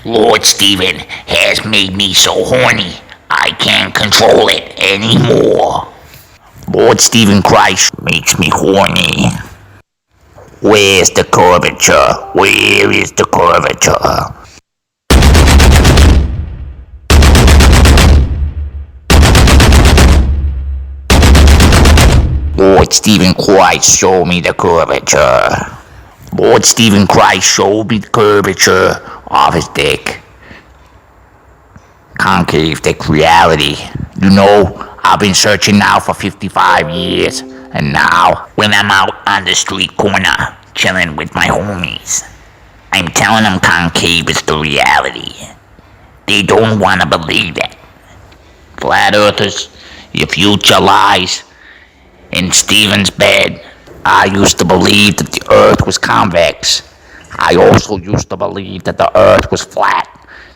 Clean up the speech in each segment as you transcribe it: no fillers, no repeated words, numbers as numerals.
Lord Steven has made me so horny, I can't control it anymore. Lord Steven Christ makes me horny. Where's the curvature? Where is the curvature? Lord Steven Christ, show me the curvature. Lord Steven Christ, show me the curvature of his dick. Concave dick reality. You know, I've been searching now for 55 years, and now, when I'm out on the street corner, chilling with my homies, I'm telling them concave is the reality. They don't want to believe it. Flat earthers, your future lies in Steven's bed. I used to believe that the earth was convex. I also used to believe that the earth was flat.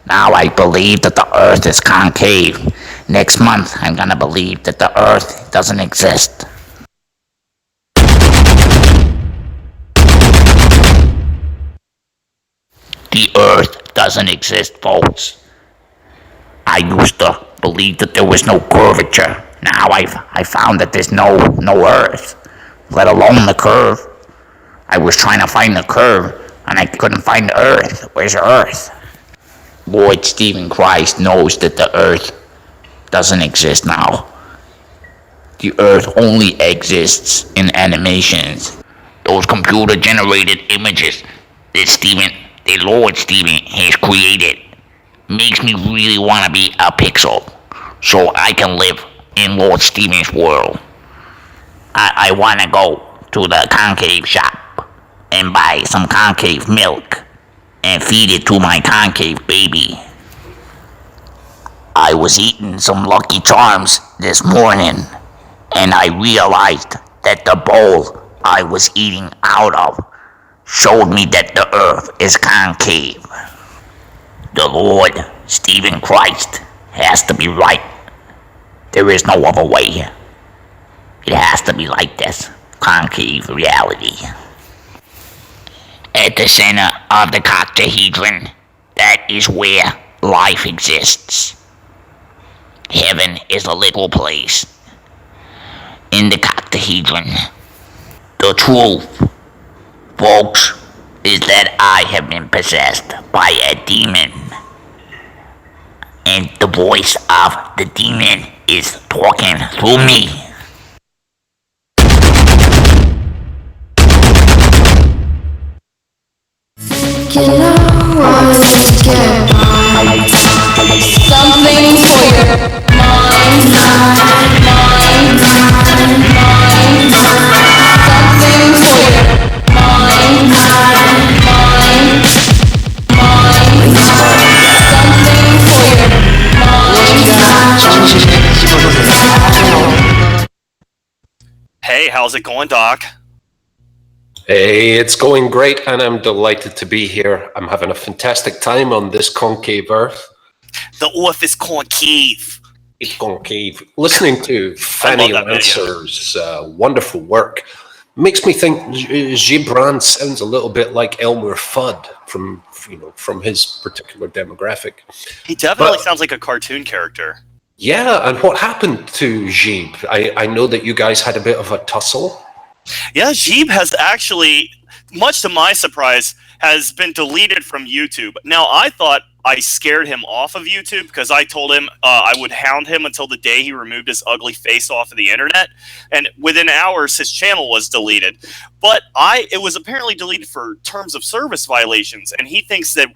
Now I believe that the earth is concave. Next month, I'm gonna believe that the earth doesn't exist. The earth doesn't exist, folks. I used to believe that there was no curvature. Now I found that there's no earth, let alone the curve. I was trying to find the curve, and I couldn't find the earth. Where's the earth? Lord Steven Christ knows that the earth doesn't exist now. The earth only exists in animations. Those computer-generated images that Lord Steven has created makes me really want to be a pixel so I can live in Lord Steven's world. I want to go to the concave shop and buy some concave milk and feed it to my concave baby. I was eating some Lucky Charms this morning, and I realized that the bowl I was eating out of showed me that the earth is concave. The Lord Steven Christ has to be right. There is no other way. It has to be like this. Concave reality. At the center of the coctahedron, that is where life exists. Heaven is a little place in the coctahedron. The truth, folks, is that I have been possessed by a demon. And the voice of the demon is talking through me. You know what to get by. Something for your mind, mind. Something for your mind, Hey, how's it going, Doc? Hey, it's going great, and I'm delighted to be here. I'm having a fantastic time on this concave Earth. The Earth is concave. It's concave. Listening to Fanny Lancer's wonderful work makes me think Gibran sounds a little bit like Elmer Fudd from his particular demographic. He definitely sounds like a cartoon character. Yeah, and what happened to ZHIB? I know that you guys had a bit of a tussle. Yeah, ZHIB has actually, much to my surprise, has been deleted from YouTube. Now, I thought I scared him off of YouTube because I told him I would hound him until the day he removed his ugly face off of the internet. And within hours, his channel was deleted. But it was apparently deleted for terms of service violations, and he thinks that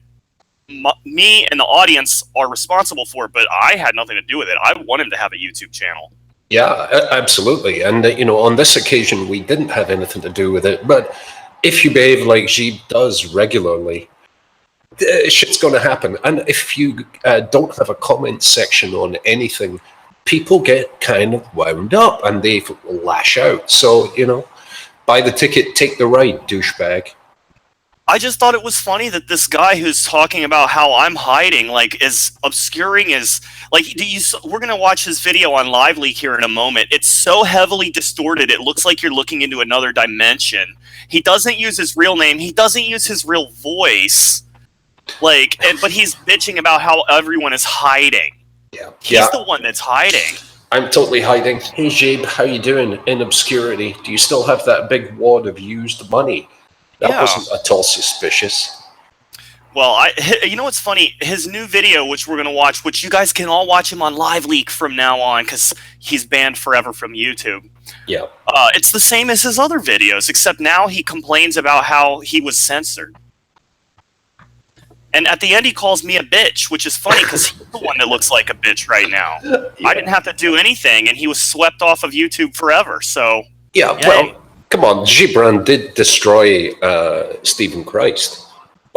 me and the audience are responsible for it, but I had nothing to do with it. I want him to have a YouTube channel. Yeah, absolutely. And, on this occasion, we didn't have anything to do with it. But if you behave like ZHIB does regularly, shit's going to happen. And if you don't have a comment section on anything, people get kind of wound up and they lash out. So, buy the ticket, take the ride, douchebag. I just thought it was funny that this guy who's talking about how I'm hiding, is obscuring his, we're going to watch his video on Live Leak here in a moment. It's so heavily distorted, it looks like you're looking into another dimension. He doesn't use his real name. He doesn't use his real voice. Like, but he's bitching about how everyone is hiding. Yeah. He's the one that's hiding. I'm totally hiding. Hey, Jabe, how you doing in obscurity? Do you still have that big wad of used money? That wasn't at all suspicious. Well, you know what's funny? His new video, which we're going to watch, which you guys can all watch him on Live Leak from now on, because he's banned forever from YouTube. Yeah. It's the same as his other videos, except now he complains about how he was censored. And at the end, he calls me a bitch, which is funny because he's the one that looks like a bitch right now. Yeah. I didn't have to do anything, and he was swept off of YouTube forever. So yeah, well, come on, Gibran did destroy Stephen Christ.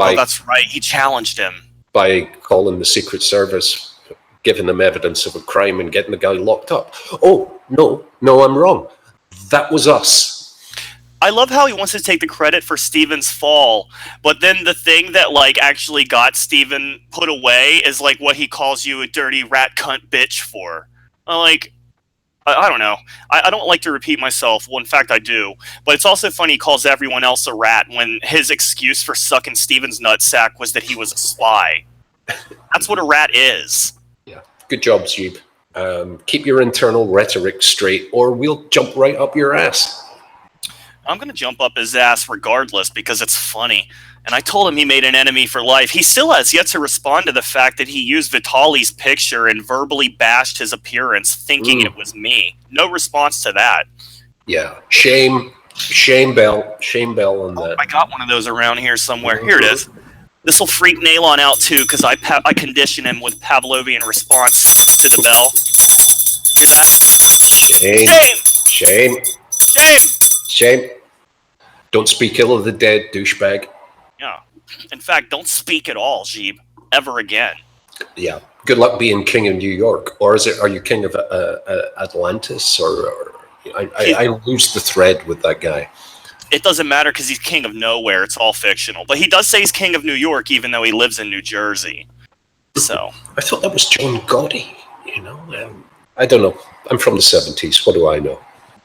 Oh, that's right. He challenged him by calling the Secret Service, giving them evidence of a crime, and getting the guy locked up. Oh no, I'm wrong. That was us. I love how he wants to take the credit for Steven's fall, but then the thing that like actually got Steven put away is like what he calls you a dirty rat cunt bitch for. Like, I don't know. I don't like to repeat myself. Well, in fact, I do. But it's also funny he calls everyone else a rat when his excuse for sucking Steven's nutsack was that he was a spy. That's what a rat is. Yeah. Good job, Jeeb. Keep your internal rhetoric straight, or we'll jump right up your ass. I'm going to jump up his ass regardless because it's funny. And I told him he made an enemy for life. He still has yet to respond to the fact that he used Vitali's picture and verbally bashed his appearance, thinking it was me. No response to that. Yeah. Shame bell on that. I got one of those around here somewhere. Here it is. This will freak Nalon out too because I condition him with Pavlovian response to the bell. Hear that? Shame. Don't speak ill of the dead, douchebag. Yeah. In fact, don't speak at all, Jeeb, ever again. Yeah. Good luck being king of New York. Or are you king of Atlantis? Or I lose the thread with that guy. It doesn't matter because he's king of nowhere. It's all fictional. But he does say he's king of New York, even though he lives in New Jersey. So I thought that was John Gotti. You know, I don't know. I'm from the 70s. What do I know?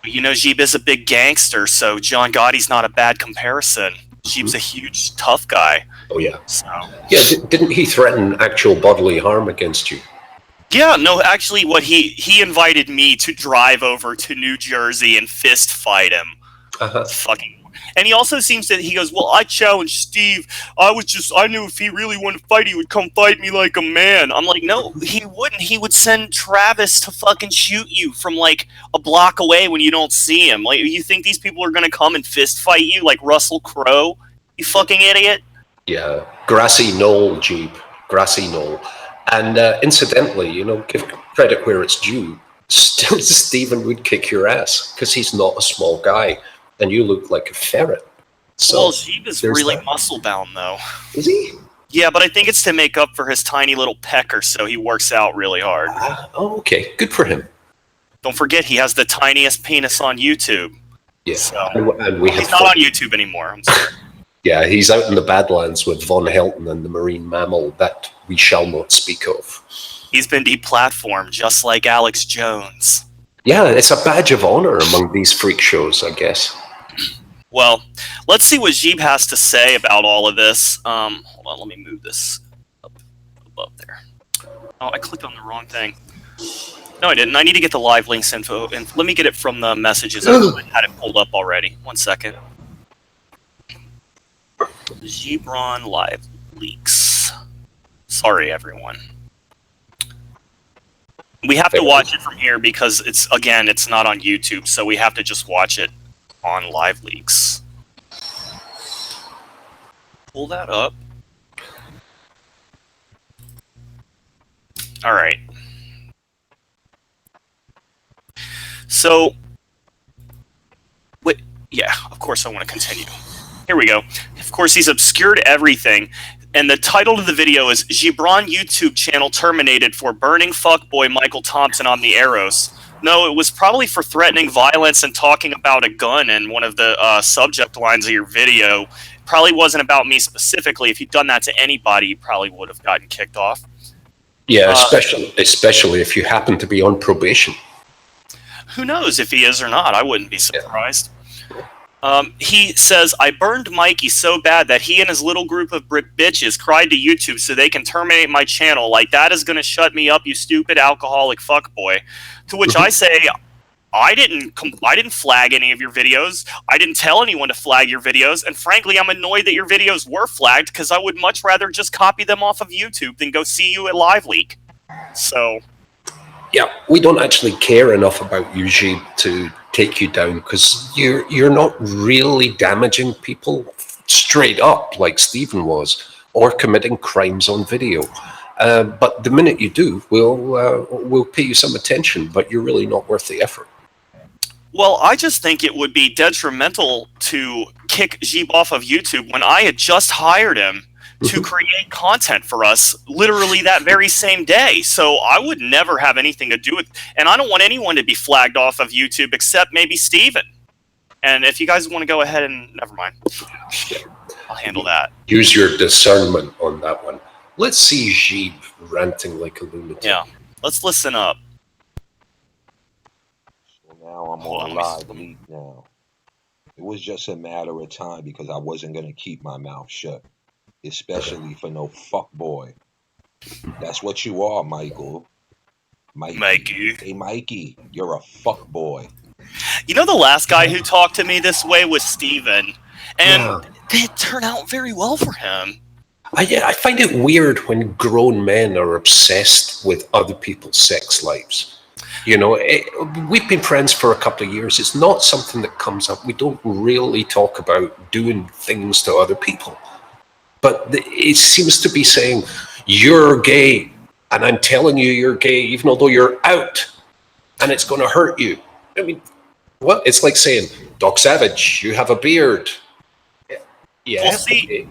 You know, Jeeb is a big gangster, so John Gotti's not a bad comparison. Jeeb's a huge, tough guy. Oh, yeah. So. Yeah, didn't he threaten actual bodily harm against you? Yeah, no, actually, what he invited me to drive over to New Jersey and fist fight him. Fucking. And he also seems to, he goes, well, I challenged Steve. I knew if he really wanted to fight, he would come fight me like a man. I'm like, no, he wouldn't. He would send Travis to fucking shoot you from like a block away when you don't see him. Like, you think these people are going to come and fist fight you like Russell Crowe? You fucking idiot. Yeah, grassy knoll, Jeep. Grassy knoll. And incidentally, you know, give credit where it's due. Still, Stephen would kick your ass because he's not a small guy. And you look like a ferret. So well, Jeeb is really muscle-bound, though. Is he? Yeah, but I think it's to make up for his tiny little pecker, so he works out really hard. Oh, okay. Good for him. Don't forget, he has the tiniest penis on YouTube. Yeah, so, and he's not on YouTube anymore, I'm sorry. Yeah, he's out in the Badlands with Von Helton and the marine mammal that we shall not speak of. He's been deplatformed, just like Alex Jones. Yeah, it's a badge of honor among these freak shows, I guess. Well, let's see what Jeeb has to say about all of this. Hold on, let me move this up above there. Oh, I clicked on the wrong thing. No, I didn't. I need to get the live links info, and let me get it from the messages. I had it pulled up already. 1 second. Gibran live leaks. Sorry, everyone. We have to watch it from here because it's not on YouTube, so we have to just watch it on live leaks. Pull that up. All right. So, wait, yeah, of course I want to continue. Here we go. Of course, he's obscured everything. And the title of the video is Gibran YouTube channel terminated for burning fuckboy Michael Thompson on the Arrows. No, it was probably for threatening violence and talking about a gun in one of the subject lines of your video. Probably wasn't about me specifically. If you'd done that to anybody, you probably would have gotten kicked off. Yeah, especially if you happen to be on probation. Who knows if he is or not? I wouldn't be surprised. He says, I burned Mikey so bad that he and his little group of bitches cried to YouTube so they can terminate my channel. Like, that is going to shut me up, you stupid alcoholic fuckboy. To which I say, I didn't flag any of your videos. I didn't tell anyone to flag your videos. And frankly, I'm annoyed that your videos were flagged because I would much rather just copy them off of YouTube than go see you at LiveLeak. So... yeah, we don't actually care enough about you, ZHIB, to take you down because you're not really damaging people straight up like Stephen was, or committing crimes on video. But the minute you do, we'll pay you some attention, but you're really not worth the effort. Well, I just think it would be detrimental to kick ZHIB off of YouTube when I had just hired him to create content for us literally that very same day. So I would never have anything to do with, and I don't want anyone to be flagged off of YouTube except maybe Steven. And if you guys want to go ahead and, never mind. I'll handle that. Use your discernment on that one. Let's see ZHIB ranting like a lunatic. Yeah, let's listen up. So now I'm on live leak now. It was just a matter of time because I wasn't going to keep my mouth shut. Especially for no fuckboy. That's what you are, Michael. Mikey. Hey, Mikey, you're a fuckboy. You know, the last guy who talked to me this way was Steven. And it turned out very well for him. I find it weird when grown men are obsessed with other people's sex lives. You know, we've been friends for a couple of years. It's not something that comes up. We don't really talk about doing things to other people. But it seems to be saying, you're gay, and I'm telling you you're gay, even although you're out, and it's going to hurt you. I mean, what? It's like saying, Doc Savage, you have a beard. Yeah. Well, see,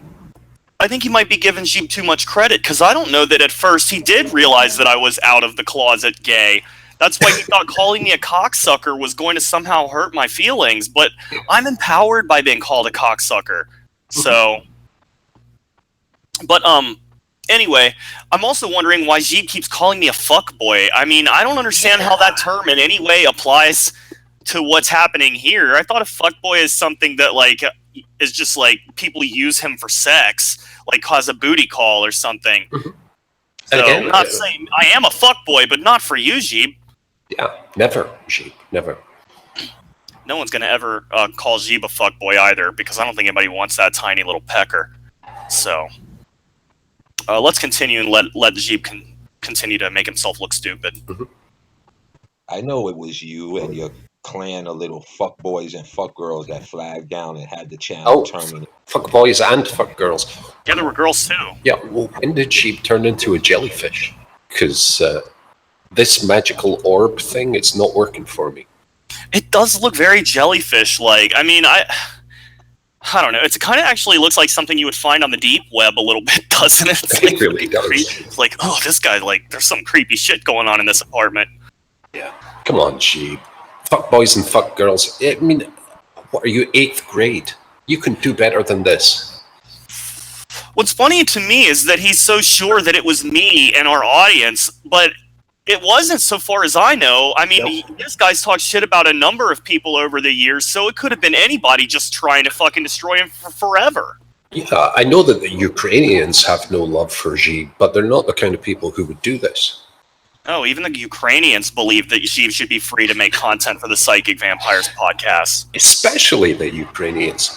I think he might be giving ZHIB too much credit, because I don't know that at first he did realize that I was out of the closet gay. That's why he thought calling me a cocksucker was going to somehow hurt my feelings, but I'm empowered by being called a cocksucker. So... But, anyway, I'm also wondering why ZHIB keeps calling me a fuckboy. I mean, I don't understand how that term in any way applies to what's happening here. I thought a fuckboy is something that, like, is just, like, people use him for sex, like cause a booty call or something. So, again, I'm not saying I am a fuckboy, but not for you, ZHIB. Yeah, never, ZHIB, never. No one's going to ever call ZHIB a fuckboy either, because I don't think anybody wants that tiny little pecker. So... let's continue and let ZHIB continue to make himself look stupid. I know it was you and your clan of little fuckboys and fuckgirls that flagged down and had the channel terminated. Fuckboys and fuckgirls. Yeah, there were girls too. Yeah, well, when did ZHIB turn into a jellyfish? Because this magical orb thing, it's not working for me. It does look very jellyfish-like. I mean, I don't know. It kind of actually looks like something you would find on the deep web a little bit, doesn't it? It's like, it really does. It's like, oh, this guy, like, there's some creepy shit going on in this apartment. Yeah. Come on, ZHIB. Fuck boys and fuck girls. I mean, what are you, 8th grade? You can do better than this. What's funny to me is that he's so sure that it was me and our audience, but it wasn't, so far as I know. I mean, this guy's talked shit about a number of people over the years, so it could have been anybody just trying to fucking destroy him for forever. Yeah, I know that the Ukrainians have no love for ZHIB, but they're not the kind of people who would do this. Oh, even the Ukrainians believe that ZHIB should be free to make content for the Psychic Vampires podcast. Especially the Ukrainians.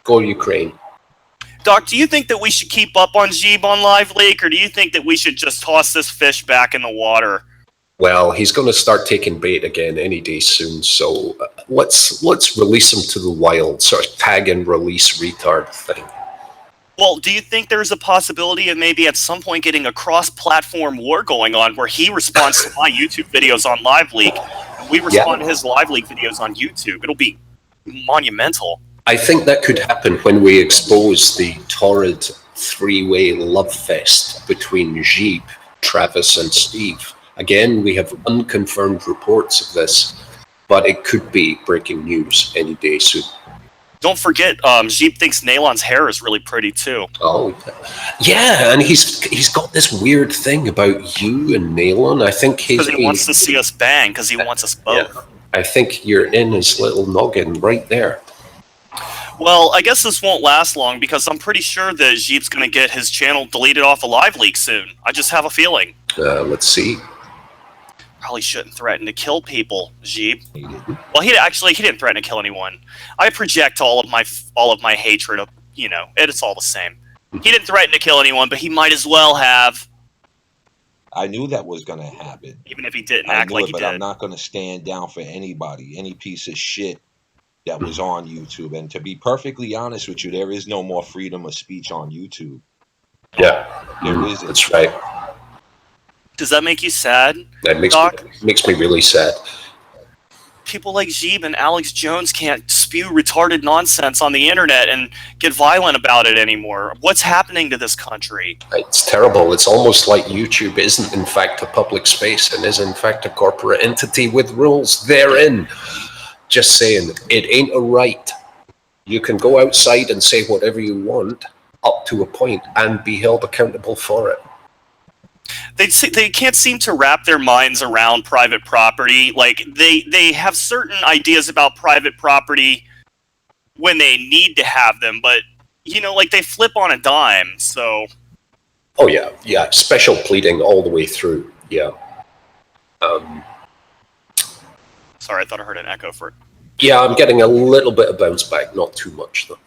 Go Ukraine. Doc, do you think that we should keep up on ZHIB on LiveLeak, or do you think that we should just toss this fish back in the water? Well, he's going to start taking bait again any day soon, so let's release him to the wild, sort of tag and release retard thing. Well, do you think there's a possibility of maybe at some point getting a cross-platform war going on where he responds to my YouTube videos on LiveLeak, and we respond to his LiveLeak videos on YouTube? It'll be monumental. I think that could happen when we expose the torrid three-way love fest between ZHIB, Travis, and Steve. Again, we have unconfirmed reports of this, but it could be breaking news any day soon. Don't forget, ZHIB thinks Nalon's hair is really pretty too. Oh, yeah, and he's got this weird thing about you and Nalon. I think because he wants to see us bang, because he wants us both. Yeah, I think you're in his little noggin right there. Well, I guess this won't last long because I'm pretty sure that ZHIB's going to get his channel deleted off of Live Leak soon. I just have a feeling. Let's see. Probably shouldn't threaten to kill people, ZHIB. Well, he didn't threaten to kill anyone. I project all of my hatred of, you know, it's all the same. He didn't threaten to kill anyone, but he might as well have. I knew that was going to happen. Even if he didn't I act knew like it, he but did. I'm not going to stand down for anybody, any piece of shit that was on YouTube. And to be perfectly honest with you, there is no more freedom of speech on YouTube. Yeah, There isn't. that's right. Does that make you sad, That Doc? makes me really sad. People like ZHIB and Alex Jones can't spew retarded nonsense on the internet and get violent about it anymore. What's happening to this country? It's terrible. It's almost like YouTube isn't in fact a public space and is in fact a corporate entity with rules therein. Just saying, it ain't a right. You can go outside and say whatever you want up to a point and be held accountable for it. They can't seem to wrap their minds around private property. Like, they have certain ideas about private property when they need to have them, but, you know, like, they flip on a dime, so... Oh, yeah, special pleading all the way through, yeah. Sorry, I thought I heard an echo for it. Yeah, I'm getting a little bit of bounce back, not too much, though.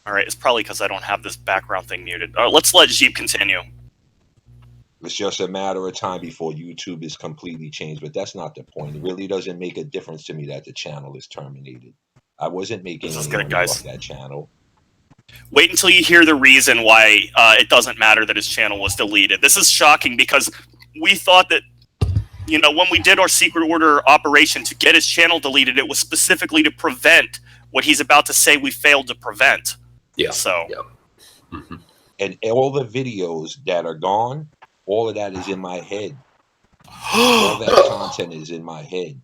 Alright, it's probably because I don't have this background thing muted. Let's let ZHIB continue. It's just a matter of time before YouTube is completely changed, but that's not the point. It really doesn't make a difference to me that the channel is terminated. I wasn't making any money off that channel. Wait until you hear the reason why it doesn't matter that his channel was deleted. This is shocking because we thought that, you know, when we did our secret order operation to get his channel deleted, it was specifically to prevent what he's about to say we failed to prevent. Yeah. So. Yeah. Mm-hmm. And all the videos that are gone, all of that is in my head. All that content is in my head.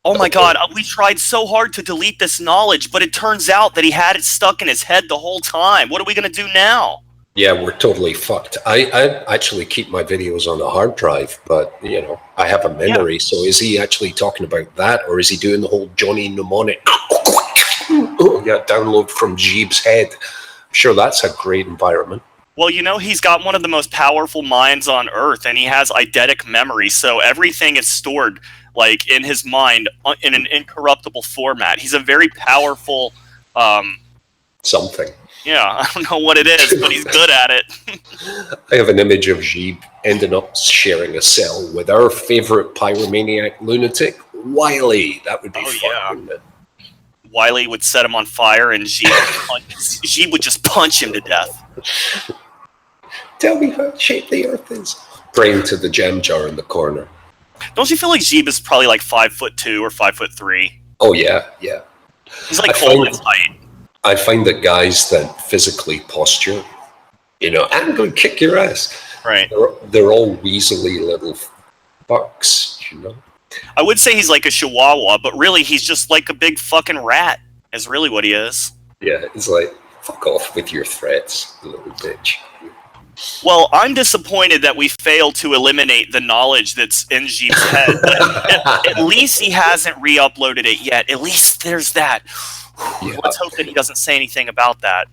Oh my god, we tried so hard to delete this knowledge, but it turns out that he had it stuck in his head the whole time. What are we going to do now? Yeah, we're totally fucked. I actually keep my videos on a hard drive, but, you know, I have a memory. Yeah. So is he actually talking about that, or is he doing the whole Johnny Mnemonic? Download from ZHIB's head. I'm sure that's a great environment. Well, you know, he's got one of the most powerful minds on Earth, and he has eidetic memory, so everything is stored, like, in his mind in an incorruptible format. He's a very powerful... something. Yeah, I don't know what it is, but he's good at it. I have an image of ZHIB ending up sharing a cell with our favorite pyromaniac lunatic, Wiley. That would be fun, wouldn't it? Wiley would set him on fire, and ZHIB would just punch him to death. Tell me how shaped the earth is. Praying to the jam jar in the corner. Don't you feel like ZHIB is probably like 5'2" or 5'3"? Oh yeah, yeah. He's like Coleman's height. I find that guys that physically posture, you know, I'm going to kick your ass. Right. They're all weaselly little fucks, you know. I would say he's like a chihuahua, but really he's just like a big fucking rat, is really what he is. Yeah, it's like, fuck off with your threats, little bitch. Well, I'm disappointed that we failed to eliminate the knowledge that's in ZHIB's head. But at least he hasn't re-uploaded it yet. At least there's that. Yeah. Let's hope that he doesn't say anything about that.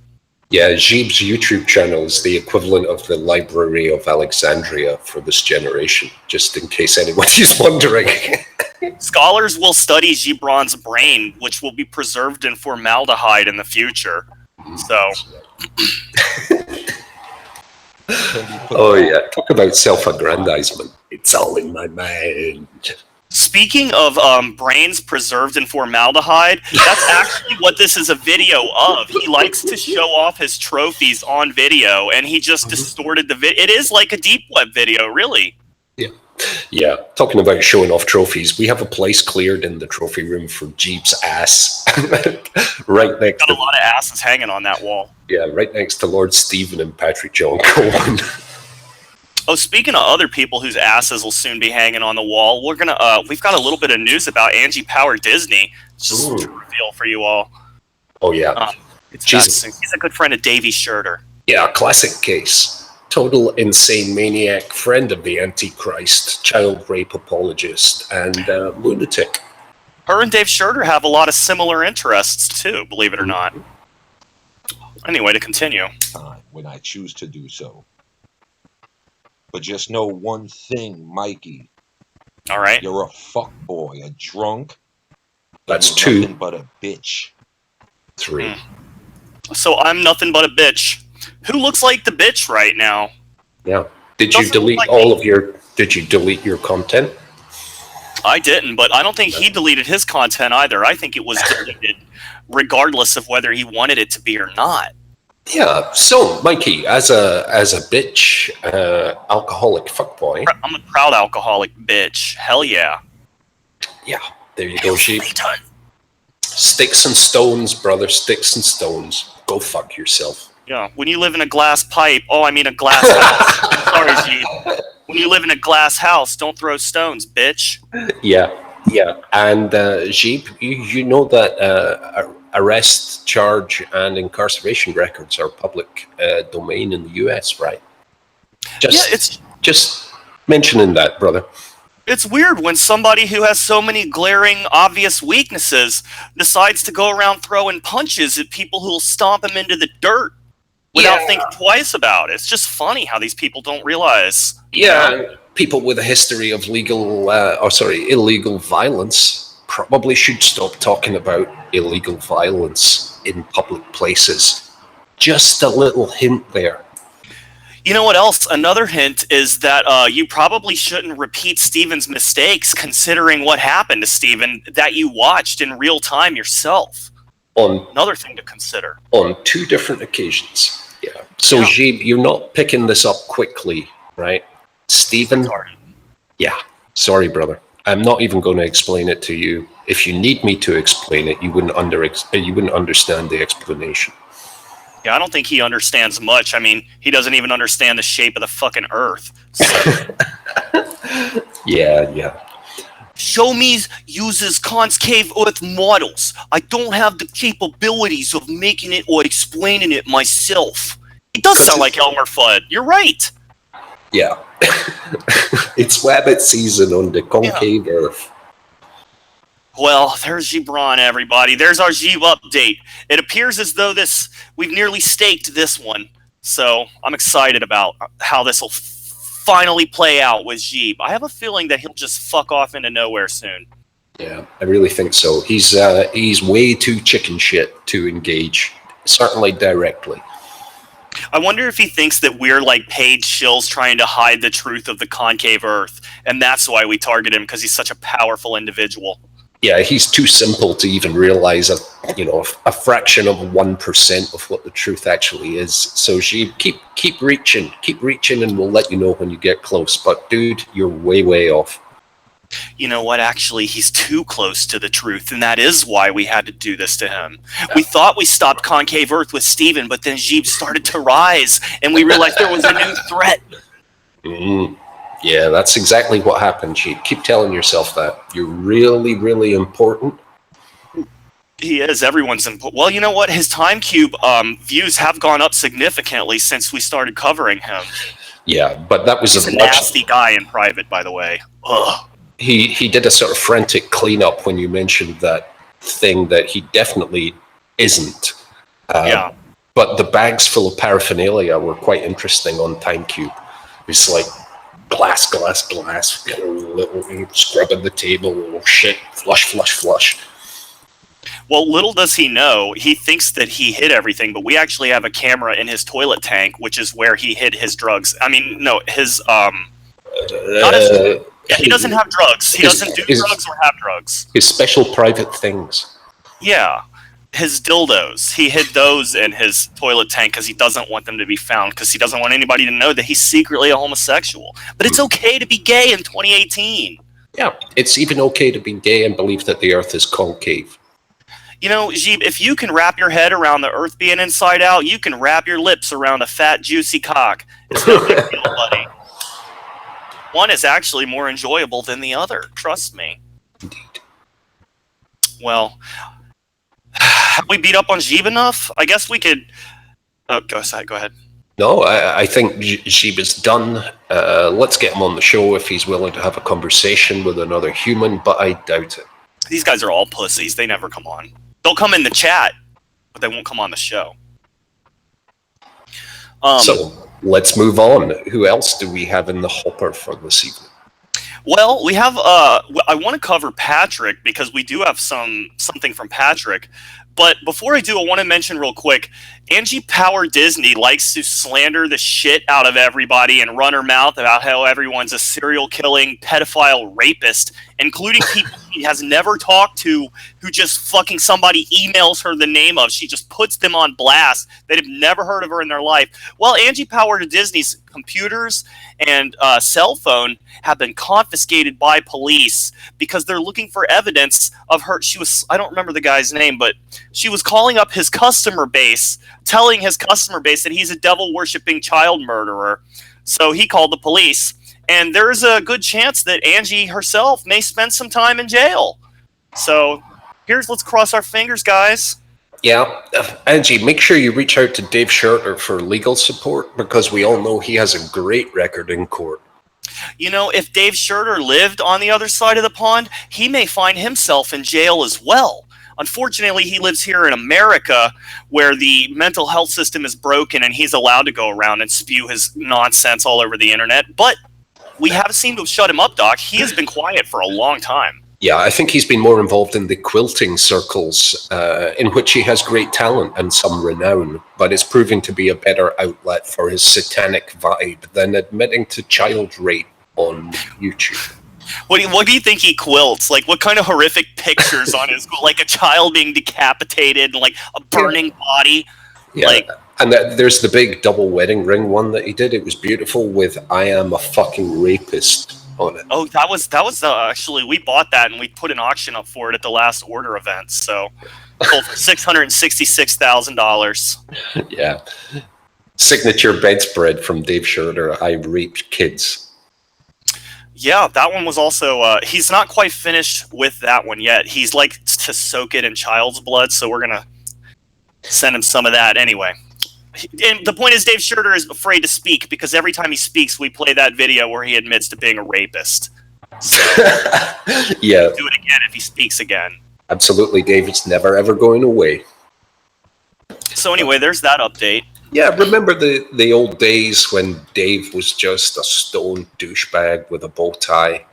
Yeah, ZHIB's YouTube channel is the equivalent of the Library of Alexandria for this generation, just in case anybody's wondering. Scholars will study Gibran's brain, which will be preserved in formaldehyde in the future. So... Oh yeah, talk about self-aggrandizement. It's all in my mind. Speaking of brains preserved in formaldehyde, that's actually what this is a video of. He likes to show off his trophies on video, and he just distorted the video. It is like a deep web video, really. Yeah. Yeah, talking about showing off trophies, we have a place cleared in the trophy room for ZHIB's ass. Right next to... Got a lot of asses hanging on that wall. Yeah, right next to Lord Stephen and Patrick John Coleman. Oh, speaking of other people whose asses will soon be hanging on the wall, we've got a little bit of news about Angie Power Disney, just to reveal for you all. Oh yeah, he's a good friend of Davey Schurter. Yeah, classic case. Total insane maniac, friend of the Antichrist, child rape apologist, and lunatic. Her and Dave Schurter have a lot of similar interests too, believe it or not. Anyway, to continue. Time when I choose to do so. But just know one thing, Mikey. All right. You're a fuckboy, a drunk. That's you're 2. nothing but a bitch. 3. So I'm nothing but a bitch. Who looks like the bitch right now? Yeah. Did you delete Did you delete your content? I didn't, but I don't think he deleted his content either. I think it was deleted regardless of whether he wanted it to be or not. Yeah. So, Mikey, as a bitch, alcoholic fuckboy. I'm a proud alcoholic bitch. Hell yeah. Yeah. There you go, sheep. Sticks and stones, brother. Sticks and stones. Go fuck yourself. Yeah. When you live in a glass pipe. Oh, I mean a glass house. Sorry, G. When you live in a glass house, don't throw stones, bitch. Yeah. Yeah. And Jeep, you know that arrest, charge, and incarceration records are public domain in the US, right? Just mentioning that, brother. It's weird when somebody who has so many glaring, obvious weaknesses decides to go around throwing punches at people who will stomp him into the dirt without thinking twice about it. It's just funny how these people don't realize. Yeah, people with a history of illegal violence probably should stop talking about illegal violence in public places. Just a little hint there. You know what else? Another hint is that you probably shouldn't repeat Steven's mistakes, considering what happened to Steven that you watched in real time yourself. Another thing to consider. On 2 different occasions. Yeah. So, Jeeb, you're not picking this up quickly, right? Steven? Sorry. Yeah. Sorry, brother. I'm not even going to explain it to you. If you need me to explain it, you wouldn't understand the explanation. Yeah, I don't think he understands much. I mean, he doesn't even understand the shape of the fucking Earth. So. Yeah. Show me uses concave Earth models. I don't have the capabilities of making it or explaining it myself. It does sound like Elmer Fudd. You're right. Yeah. It's Wabbit season on the concave Earth. Well, there's Gibran, everybody. There's our ZHIB update. It appears as though we've nearly staked this one. So I'm excited about how this will finally play out with ZHIB. I have a feeling that he'll just fuck off into nowhere soon. Yeah, I really think so. He's way too chicken shit to engage, certainly directly. I wonder if he thinks that we're like paid shills trying to hide the truth of the concave Earth, and that's why we target him, because he's such a powerful individual. Yeah, he's too simple to even realize a fraction of 1% of what the truth actually is. So she keep reaching, and we'll let you know when you get close. But dude, you're way off. You know what? Actually, he's too close to the truth, and that is why we had to do this to him. We thought we stopped Concave Earth with Steven, but then ZHIB started to rise, and we realized there was a new threat. Yeah, that's exactly what happened, ZHIB. Keep telling yourself that. You're really important. He is. Everyone's important. Well, you know what? His Time Cube views have gone up significantly since we started covering him. Yeah, but that was He's a nasty guy in private, by the way. Ugh. He did a sort of frantic cleanup when you mentioned that thing that he definitely isn't. Yeah. But the bags full of paraphernalia were quite interesting on Time Cube. It's like glass, scrubbing the table, oh shit, flush. Well, little does he know, he thinks that he hid everything, but we actually have a camera in his toilet tank, which is where he hid his drugs. I mean, no, his, he doesn't have drugs. He doesn't do drugs or have drugs. His special private things. Yeah. His dildos. He hid those in his toilet tank because he doesn't want them to be found, because he doesn't want anybody to know that he's secretly a homosexual. But it's okay to be gay in 2018. Yeah, it's even okay to be gay and believe that the Earth is concave. You know, ZHIB, if you can wrap your head around the Earth being inside out, you can wrap your lips around a fat, juicy cock. It's no big deal, buddy. One is actually more enjoyable than the other. Trust me. Indeed. Well, have we beat up on ZHIB enough? I guess we could... Oh, go ahead. No, I think ZHIB is done. Let's get him on the show if he's willing to have a conversation with another human, but I doubt it. These guys are all pussies. They never come on. They'll come in the chat, but they won't come on the show. So let's move on. Who else do we have in the hopper for this evening? Well, we have. I want to cover Patrick because we do have something from Patrick. But before I do, I want to mention real quick, Angie Power Disney likes to slander the shit out of everybody and run her mouth about how everyone's a serial killing pedophile rapist, including people she has never talked to who just fucking somebody emails her the name of. She just puts them on blast. They've never heard of her in their life. Well, Angie Power Disney's computers and cell phone have been confiscated by police because they're looking for evidence of her. I don't remember the guy's name, but she was calling up his customer base, telling his customer base that he's a devil-worshipping child murderer. So he called the police. And there's a good chance that Angie herself may spend some time in jail. So let's cross our fingers, guys. Yeah, Angie, make sure you reach out to Dave Scherter for legal support, because we all know he has a great record in court. You know, if Dave Scherter lived on the other side of the pond, he may find himself in jail as well. Unfortunately, he lives here in America where the mental health system is broken and he's allowed to go around and spew his nonsense all over the internet. But we haven't seemed to have shut him up, Doc. He has been quiet for a long time. Yeah, I think he's been more involved in the quilting circles, in which he has great talent and some renown, but it's proving to be a better outlet for his satanic vibe than admitting to child rape on YouTube. What do you think he quilts? Like, what kind of horrific pictures on his, like a child being decapitated, like a burning body? Yeah, like, and there's the big double wedding ring one that he did. It was beautiful with "I am a fucking rapist" on it. Oh, that was actually, we bought that and we put an auction up for it at the last order event. So, sold for $666,000. Yeah, signature bedspread from Dave Scherter. I raped kids. Yeah, that one was also. He's not quite finished with that one yet. He's like to soak it in child's blood, so we're gonna send him some of that anyway. And the point is, Dave Scherter is afraid to speak because every time he speaks, we play that video where he admits to being a rapist. So, yeah, do it again if he speaks again. Absolutely, Dave. It's never ever going away. So anyway, there's that update. Yeah, remember the old days when Dave was just a stone douchebag with a bow tie?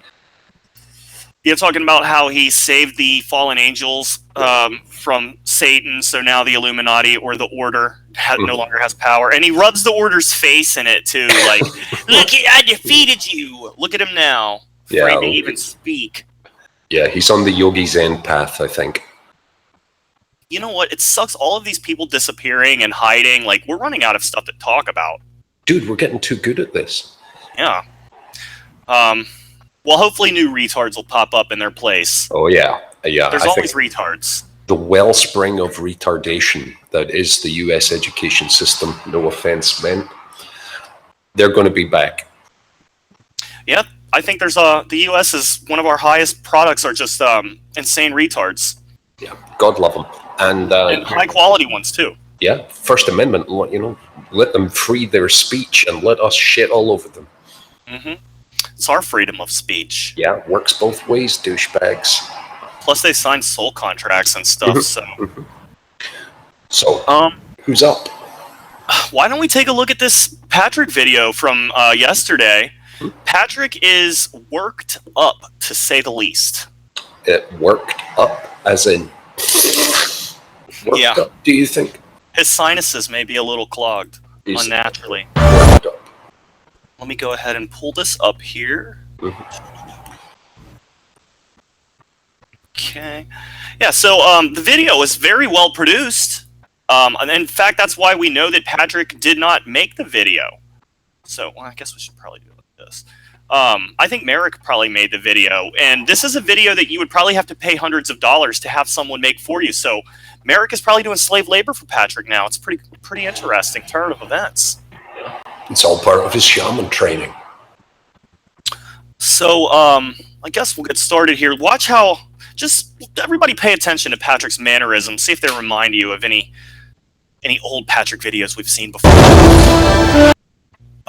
You're talking about how he saved the fallen angels from Satan, so now the Illuminati or the Order no longer has power. And he rubs the Order's face in it, too. Like, look, I defeated you! Look at him now. Afraid to even speak. Yeah, he's on the Yogi Zen path, I think. You know what? It sucks. All of these people disappearing and hiding. Like, we're running out of stuff to talk about. Dude, we're getting too good at this. Yeah. Well, hopefully new retards will pop up in their place. Oh, yeah. Yeah. There's always retards. The wellspring of retardation that is the U.S. education system, no offense meant, they're going to be back. Yeah, I think there's the U.S. is one of our highest products are just insane retards. Yeah, God love them. And high quality ones too. Yeah, First Amendment, you know, let them free their speech and let us shit all over them. Mm-hmm. It's our freedom of speech. Yeah, works both ways, douchebags. Plus, they sign soul contracts and stuff. So, who's up? Why don't we take a look at this Patrick video from yesterday? Patrick is worked up, to say the least. It worked up, as in worked up, do you think? His sinuses may be a little clogged, unnaturally. Worked up. Let me go ahead and pull this up here. Okay. Yeah, so the video is very well produced. And in fact, that's why we know that Patrick did not make the video. So, well, I guess we should probably do it like this. I think Merrick probably made the video, and this is a video that you would probably have to pay hundreds of dollars to have someone make for you. So Merrick is probably doing slave labor for Patrick now. It's pretty interesting turn of events. It's all part of his shaman training. So I guess we'll get started here. Watch how, just everybody pay attention to Patrick's mannerisms. See if they remind you of any old Patrick videos we've seen before. Oh,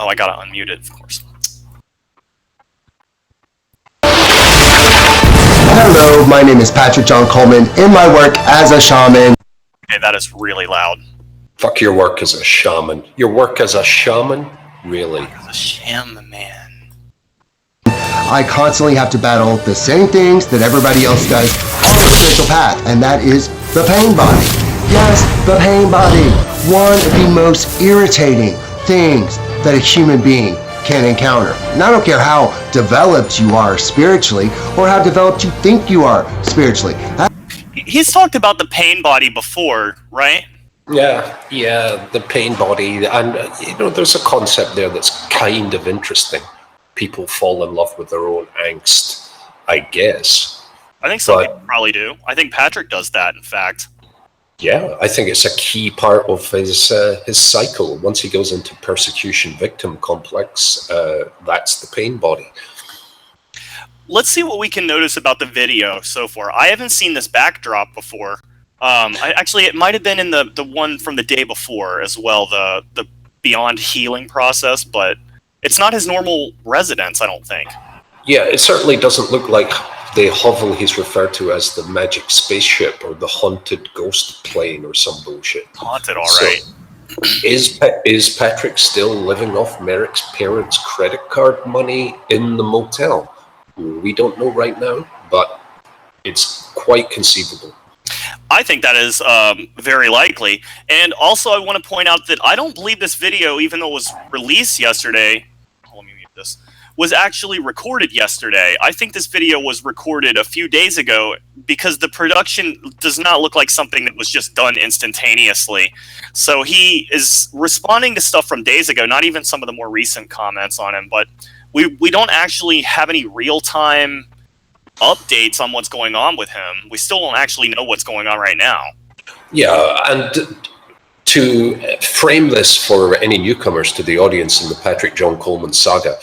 I gotta unmute it, of course. Hello, my name is Patrick John Coleman. In my work as a shaman. Okay, that is really loud. Fuck your work as a shaman. Your work as a shaman? Really? A shaman. I constantly have to battle the same things that everybody else does on the spiritual path, and that is the pain body. Yes, the pain body. One of the most irritating things that a human being can encounter. And I don't care how developed you are spiritually or how developed you think you are spiritually. He's talked about the pain body before, right? Yeah, the pain body. And, there's a concept there that's kind of interesting. People fall in love with their own angst, I guess. I think some people probably do. I think Patrick does that, in fact. Yeah, I think it's a key part of his cycle. Once he goes into persecution victim complex, that's the pain body. Let's see what we can notice about the video so far. I haven't seen this backdrop before. It might have been in the one from the day before as well, the Beyond Healing process, but it's not his normal residence, I don't think. Yeah, it certainly doesn't look like the hovel he's referred to as the magic spaceship or the haunted ghost plane or some bullshit. Haunted, all right. So, is Patrick still living off Merrick's parents' credit card money in the motel? We don't know right now, but it's quite conceivable. I think that is very likely. And also, I want to point out that I don't believe this video, even though it was released yesterday, let me mute this, was actually recorded yesterday. I think this video was recorded a few days ago because the production does not look like something that was just done instantaneously. So he is responding to stuff from days ago, not even some of the more recent comments on him, but we don't actually have any real-time updates on what's going on with him. We still don't actually know what's going on right now. Yeah, and to frame this for any newcomers to the audience in the Patrick John Coleman saga,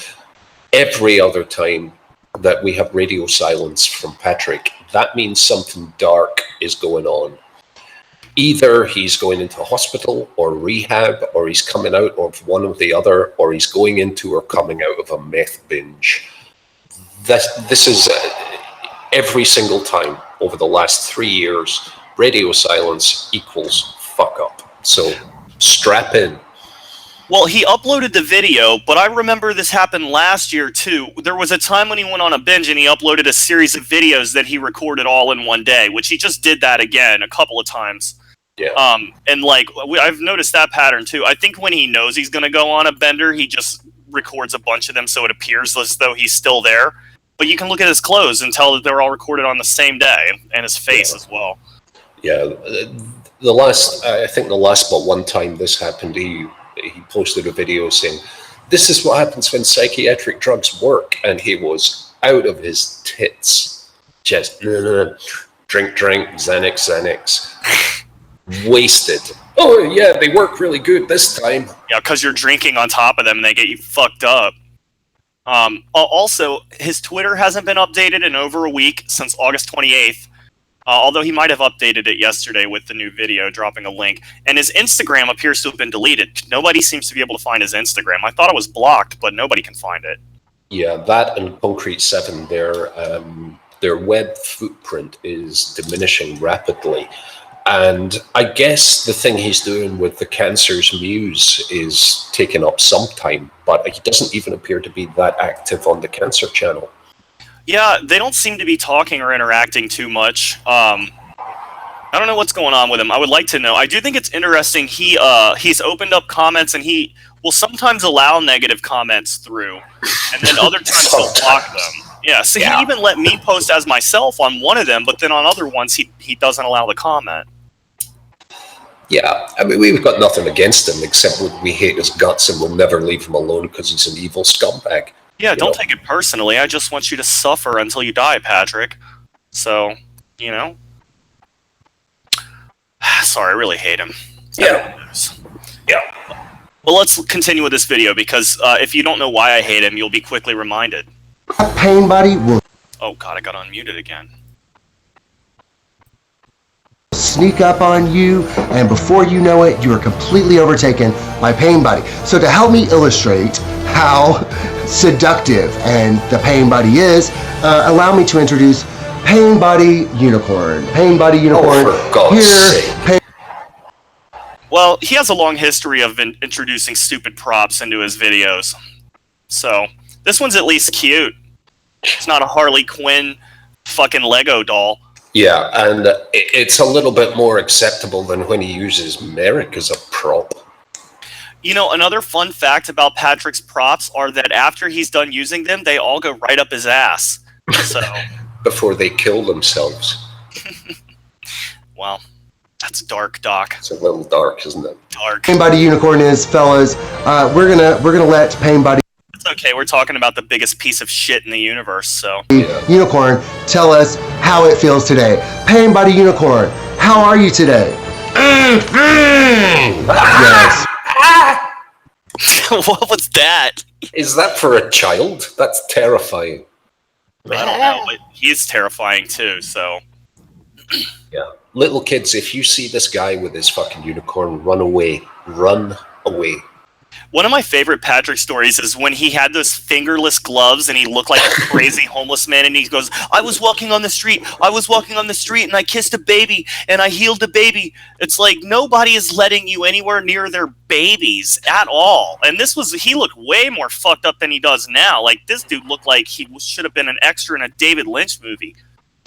every other time that we have radio silence from Patrick, that means something dark is going on. Either he's going into hospital or rehab, or he's coming out of one or the other, or he's going into or coming out of a meth binge. This is every single time over the last 3 years, radio silence equals fuck up. So strap in. Well, he uploaded the video, but I remember this happened last year too. There was a time when he went on a binge and he uploaded a series of videos that he recorded all in one day, which he just did that again a couple of times. Yeah. And like I've noticed that pattern too. I think when he knows he's going to go on a bender, he just records a bunch of them so it appears as though he's still there. But you can look at his clothes and tell that they're all recorded on the same day, and his face as well. Yeah, I think the last but one time this happened, he posted a video saying, "This is what happens when psychiatric drugs work," and he was out of his tits, just drink, Xanax, wasted. Oh yeah, they work really good this time. Yeah, because you're drinking on top of them and they get you fucked up. Also, his Twitter hasn't been updated in over a week, since August 28th, although he might have updated it yesterday with the new video, dropping a link. And his Instagram appears to have been deleted. Nobody seems to be able to find his Instagram. I thought it was blocked, but nobody can find it. Yeah, that and Concrete 7, their web footprint is diminishing rapidly. And I guess the thing he's doing with the Cancer's Muse is taking up some time, but he doesn't even appear to be that active on the Cancer channel. Yeah, they don't seem to be talking or interacting too much. I don't know what's going on with him. I would like to know. I do think it's interesting. He's opened up comments, and he will sometimes allow negative comments through, and then other times he'll block them. Yeah, so he even let me post as myself on one of them, but then on other ones he doesn't allow the comment. Yeah, I mean, we've got nothing against him, except we hate his guts and we'll never leave him alone because he's an evil scumbag. Yeah, don't take it personally. I just want you to suffer until you die, Patrick. So, you know. Sorry, I really hate him. Yeah. Well, let's continue with this video, because if you don't know why I hate him, you'll be quickly reminded. Pain body will Oh god, I got unmuted again. sneak up on you, and before you know it, you are completely overtaken by pain body. So to help me illustrate how seductive and the pain body is, allow me to introduce Pain Body Unicorn. Pain Body Unicorn. Oh, for God's sake. Well, he has a long history of introducing stupid props into his videos. So, this one's at least cute. It's not a Harley Quinn fucking Lego doll. Yeah, and it's a little bit more acceptable than when he uses Merrick as a prop. You know, another fun fact about Patrick's props are that after he's done using them, they all go right up his ass. So before they kill themselves. Well, that's dark, Doc. It's a little dark, isn't it? Dark. Pain Body Unicorn is, fellas, we're gonna let Pain Body It's okay, we're talking about the biggest piece of shit in the universe, so. Unicorn tell us how it feels today. Pain Body Unicorn, how are you today? Yes. What was that? Is that for a child? That's terrifying. I don't know, but he's terrifying too, so. Yeah. Little kids, if you see this guy with his fucking unicorn, run away. Run away. One of my favorite Patrick stories is when he had those fingerless gloves and he looked like a crazy homeless man, and he goes, I was walking on the street and I kissed a baby and I healed a baby. It's like nobody is letting you anywhere near their babies at all. And he looked way more fucked up than he does now. Like, this dude looked like he should have been an extra in a David Lynch movie.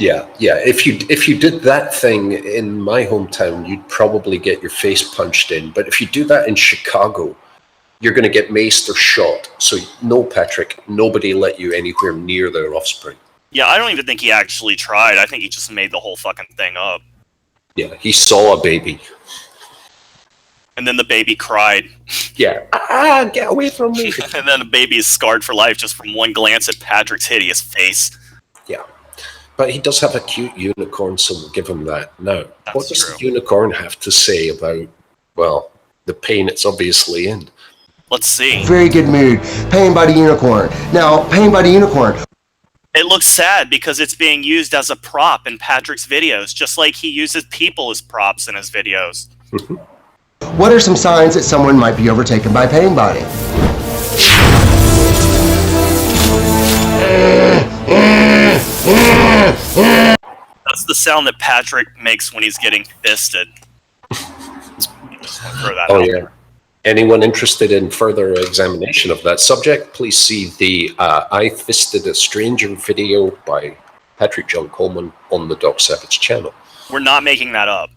Yeah. If you did that thing in my hometown, you'd probably get your face punched in. But if you do that in Chicago, you're going to get maced or shot. So no, Patrick, nobody let you anywhere near their offspring. Yeah, I don't even think he actually tried. I think he just made the whole fucking thing up. Yeah, he saw a baby. And then the baby cried. Yeah. Get away from me. And then the baby is scarred for life just from one glance at Patrick's hideous face. Yeah. But he does have a cute unicorn, so we'll give him that. Now, what does true. the unicorn have to say about, well, the pain it's obviously in? Let's see. Very good mood. Pain Body Unicorn. Now, Pain Body Unicorn. It looks sad because it's being used as a prop in Patrick's videos, just like he uses people as props in his videos. What are some signs that someone might be overtaken by Pain Body? That's the sound that Patrick makes when he's getting fisted. Just wanna throw that out there. Anyone interested in further examination of that subject, please see the I Fisted a Stranger video by Patrick John Coleman on the Doc Savage channel. We're not making that up.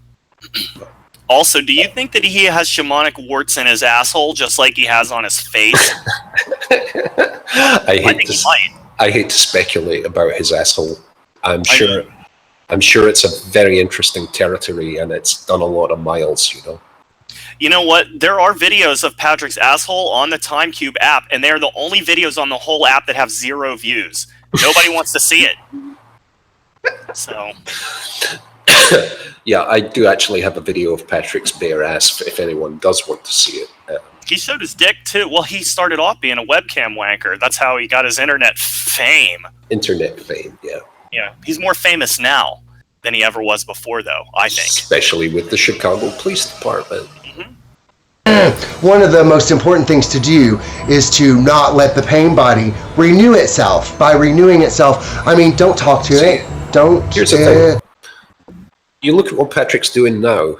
Also, do you think that he has shamanic warts in his asshole just like he has on his face? I hate to speculate about his asshole. I'm sure it's a very interesting territory, and it's done a lot of miles, you know. You know what? There are videos of Patrick's asshole on the TimeCube app, and they're the only videos on the whole app that have 0 views. Nobody wants to see it. So. Yeah, I do actually have a video of Patrick's bare ass if anyone does want to see it. He showed his dick too. Well, he started off being a webcam wanker. That's how he got his internet fame. Internet fame, yeah. Yeah, he's more famous now than he ever was before, though, I think. Especially with the Chicago Police Department. One of the most important things to do is to not let the pain body renew itself. By renewing itself, I mean, don't talk to it. Don't. Here's the thing. You look at what Patrick's doing now.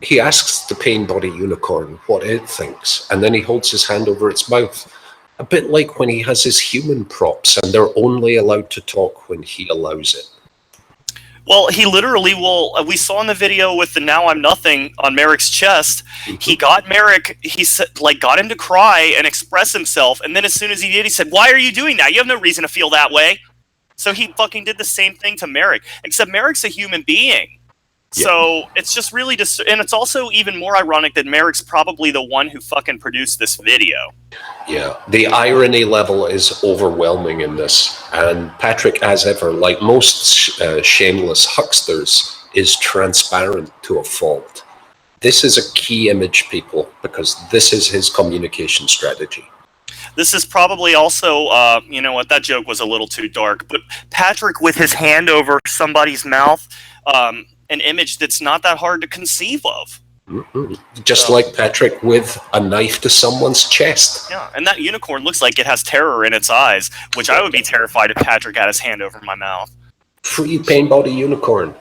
He asks the pain body unicorn what it thinks, and then he holds his hand over its mouth. A bit like when he has his human props, and they're only allowed to talk when he allows it. Well, he literally will. We saw in the video with the "Now I'm Nothing" on Merrick's chest. He got Merrick. He said, got him to cry and express himself. And then as soon as he did, he said, "Why are you doing that? You have no reason to feel that way." So he fucking did the same thing to Merrick. Except Merrick's a human being. Yeah. So it's just really and it's also even more ironic that Merrick's probably the one who fucking produced this video. Yeah, the irony level is overwhelming in this, and Patrick, as ever, like most shameless hucksters, is transparent to a fault. This is a key image, people, because this is his communication strategy. This is probably also, you know what, that joke was a little too dark, but Patrick with his hand over somebody's mouth, an image that's not that hard to conceive of. Just like Patrick with a knife to someone's chest. Yeah, and that unicorn looks like it has terror in its eyes, which I would be terrified if Patrick had his hand over my mouth. Free pain body unicorn.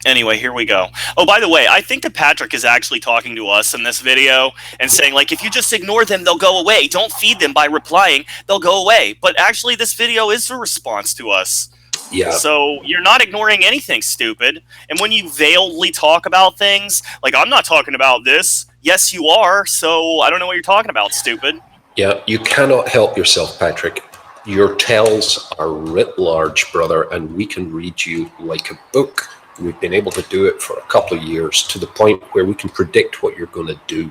Anyway, here we go. Oh, by the way, I think that Patrick is actually talking to us in this video and saying, like, if you just ignore them, they'll go away. Don't feed them by replying. They'll go away. But actually, this video is a response to us. Yeah. So you're not ignoring anything, stupid. And when you veiledly talk about things, like, I'm not talking about this. Yes, you are. So I don't know what you're talking about, stupid. Yeah, you cannot help yourself, Patrick. Your tells are writ large, brother, and we can read you like a book. We've been able to do it for a couple of years to the point where we can predict what you're going to do.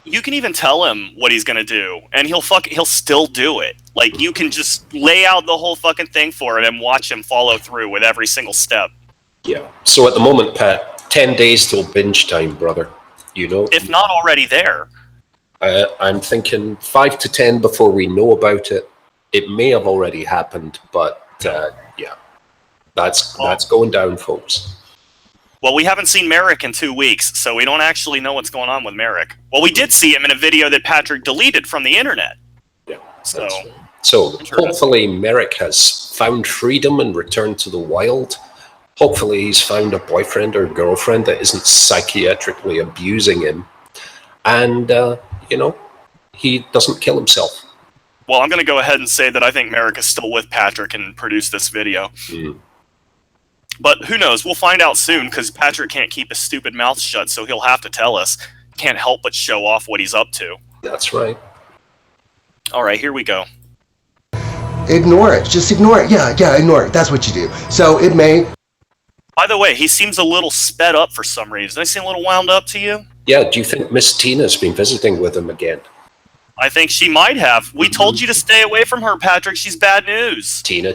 You can even tell him what he's going to do, and he'll still do it. Like, you can just lay out the whole fucking thing for him and watch him follow through with every single step. Yeah. So at the moment, Pat, 10 days till binge time, brother. You know? If not already there. I'm thinking 5 to 10 before we know about it. It may have already happened, but yeah. That's going down, folks. Well, we haven't seen Merrick in 2 weeks, so we don't actually know what's going on with Merrick. Well, we did see him in a video that Patrick deleted from the internet. Yeah. So Hopefully Merrick has found freedom and returned to the wild. Hopefully he's found a boyfriend or girlfriend that isn't psychiatrically abusing him. And, you know, he doesn't kill himself. Well, I'm going to go ahead and say that I think Merrick is still with Patrick and produced this video. But who knows? We'll find out soon, because Patrick can't keep his stupid mouth shut, so he'll have to tell us. Can't help but show off what he's up to. That's right. All right, here we go. Ignore it. Just ignore it. Yeah, ignore it. That's what you do. So it may... By the way, he seems a little sped up for some reason. Does he seem a little wound up to you? Yeah, do you think Miss Tina's been visiting with him again? I think she might have. We told you to stay away from her, Patrick. She's bad news. Tina.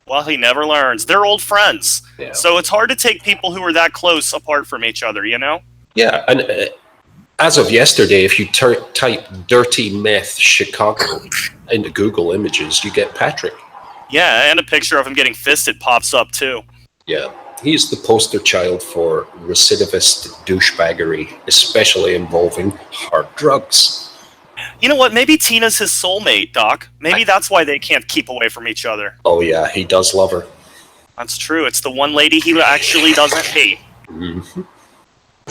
Well, he never learns. They're old friends. Yeah. So it's hard to take people who are that close apart from each other, you know? Yeah, and as of yesterday, if you type dirty meth Chicago into Google Images, you get Patrick. Yeah, and a picture of him getting fisted pops up, too. Yeah, he's the poster child for recidivist douchebaggery, especially involving hard drugs. You know what? Maybe Tina's his soulmate, Doc. Maybe that's why they can't keep away from each other. Oh, yeah, he does love her. That's true. It's the one lady he actually doesn't hate.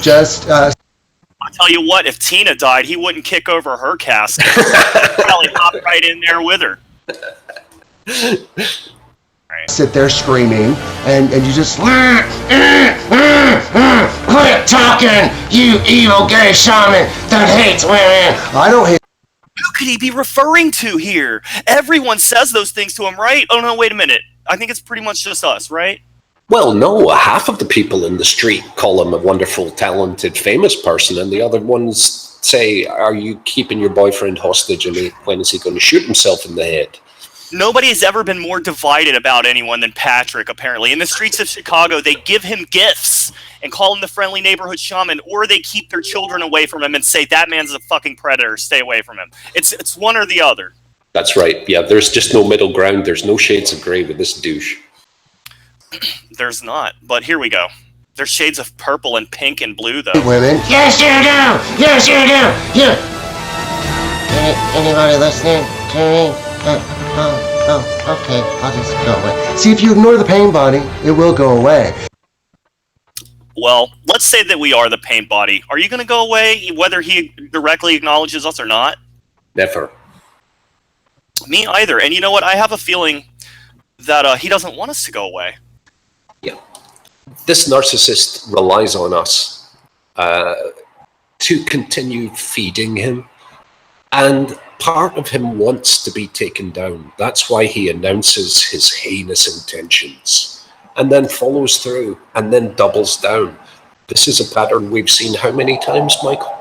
Just, I'll tell you what, if Tina died, he wouldn't kick over her casket. He'd probably hop right in there with her. sit there screaming, and you just... Quit talking, you evil gay shaman that hates women! I don't hate... Who could he be referring to here? Everyone says those things to him, right? Oh, no, wait a minute. I think it's pretty much just us, right? Well, no, half of the people in the street call him a wonderful, talented, famous person, and the other ones say, are you keeping your boyfriend hostage, and when is he going to shoot himself in the head? Nobody has ever been more divided about anyone than Patrick, apparently. In the streets of Chicago, they give him gifts and call him the friendly neighborhood shaman, or they keep their children away from him and say, that man's a fucking predator, stay away from him. It's one or the other. That's right. Yeah, there's just no middle ground. There's no shades of gray with this douche. There's not, but here we go. There's shades of purple and pink and blue, though. Women. Yes, you do! Yes, you do! You... Anybody listening to me? Okay, I'll just go away. See, if you ignore the pain body, it will go away. Well, let's say that we are the pain body. Are you going to go away, whether he directly acknowledges us or not? Never. Me either. And you know what? I have a feeling that he doesn't want us to go away. Yeah. This narcissist relies on us to continue feeding him. And part of him wants to be taken down. That's why he announces his heinous intentions and then follows through and then doubles down. This is a pattern we've seen how many times, Michael?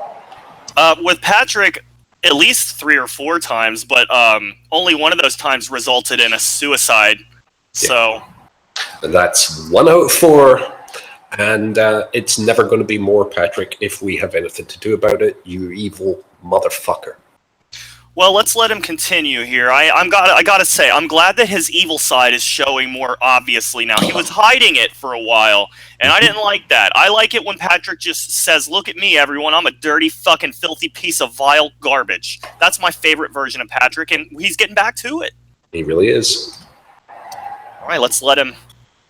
With Patrick, at least 3 or 4 times, but only one of those times resulted in a suicide. Yeah. So that's 1 out of 4. And it's never going to be more, Patrick, if we have anything to do about it, you evil motherfucker. Well, let's let him continue here. I gotta say, I'm glad that his evil side is showing more obviously now. He was hiding it for a while, and I didn't like that. I like it when Patrick just says, look at me, everyone. I'm a dirty, fucking, filthy piece of vile garbage. That's my favorite version of Patrick, and he's getting back to it. He really is. All right, let's let him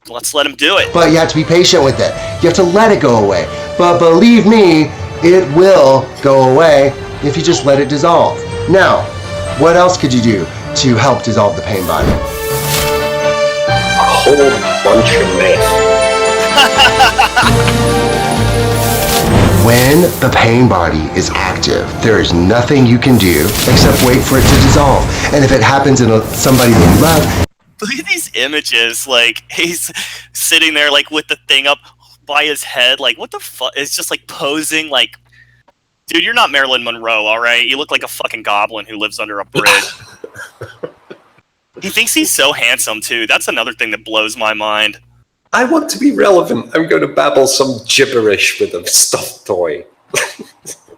Let's let him do it. But you have to be patient with it. You have to let it go away. But believe me, it will go away if you just let it dissolve. Now, what else could you do to help dissolve the pain body? A whole bunch of meth. When the pain body is active, there is nothing you can do except wait for it to dissolve. And if it happens in somebody that you love... Look at these images, like, he's sitting there, like, with the thing up by his head, like, what the fuck? It's just, like, posing, like, dude, you're not Marilyn Monroe, alright? You look like a fucking goblin who lives under a bridge. He thinks he's so handsome, too. That's another thing that blows my mind. I want to be relevant. I'm going to babble some gibberish with a stuffed toy.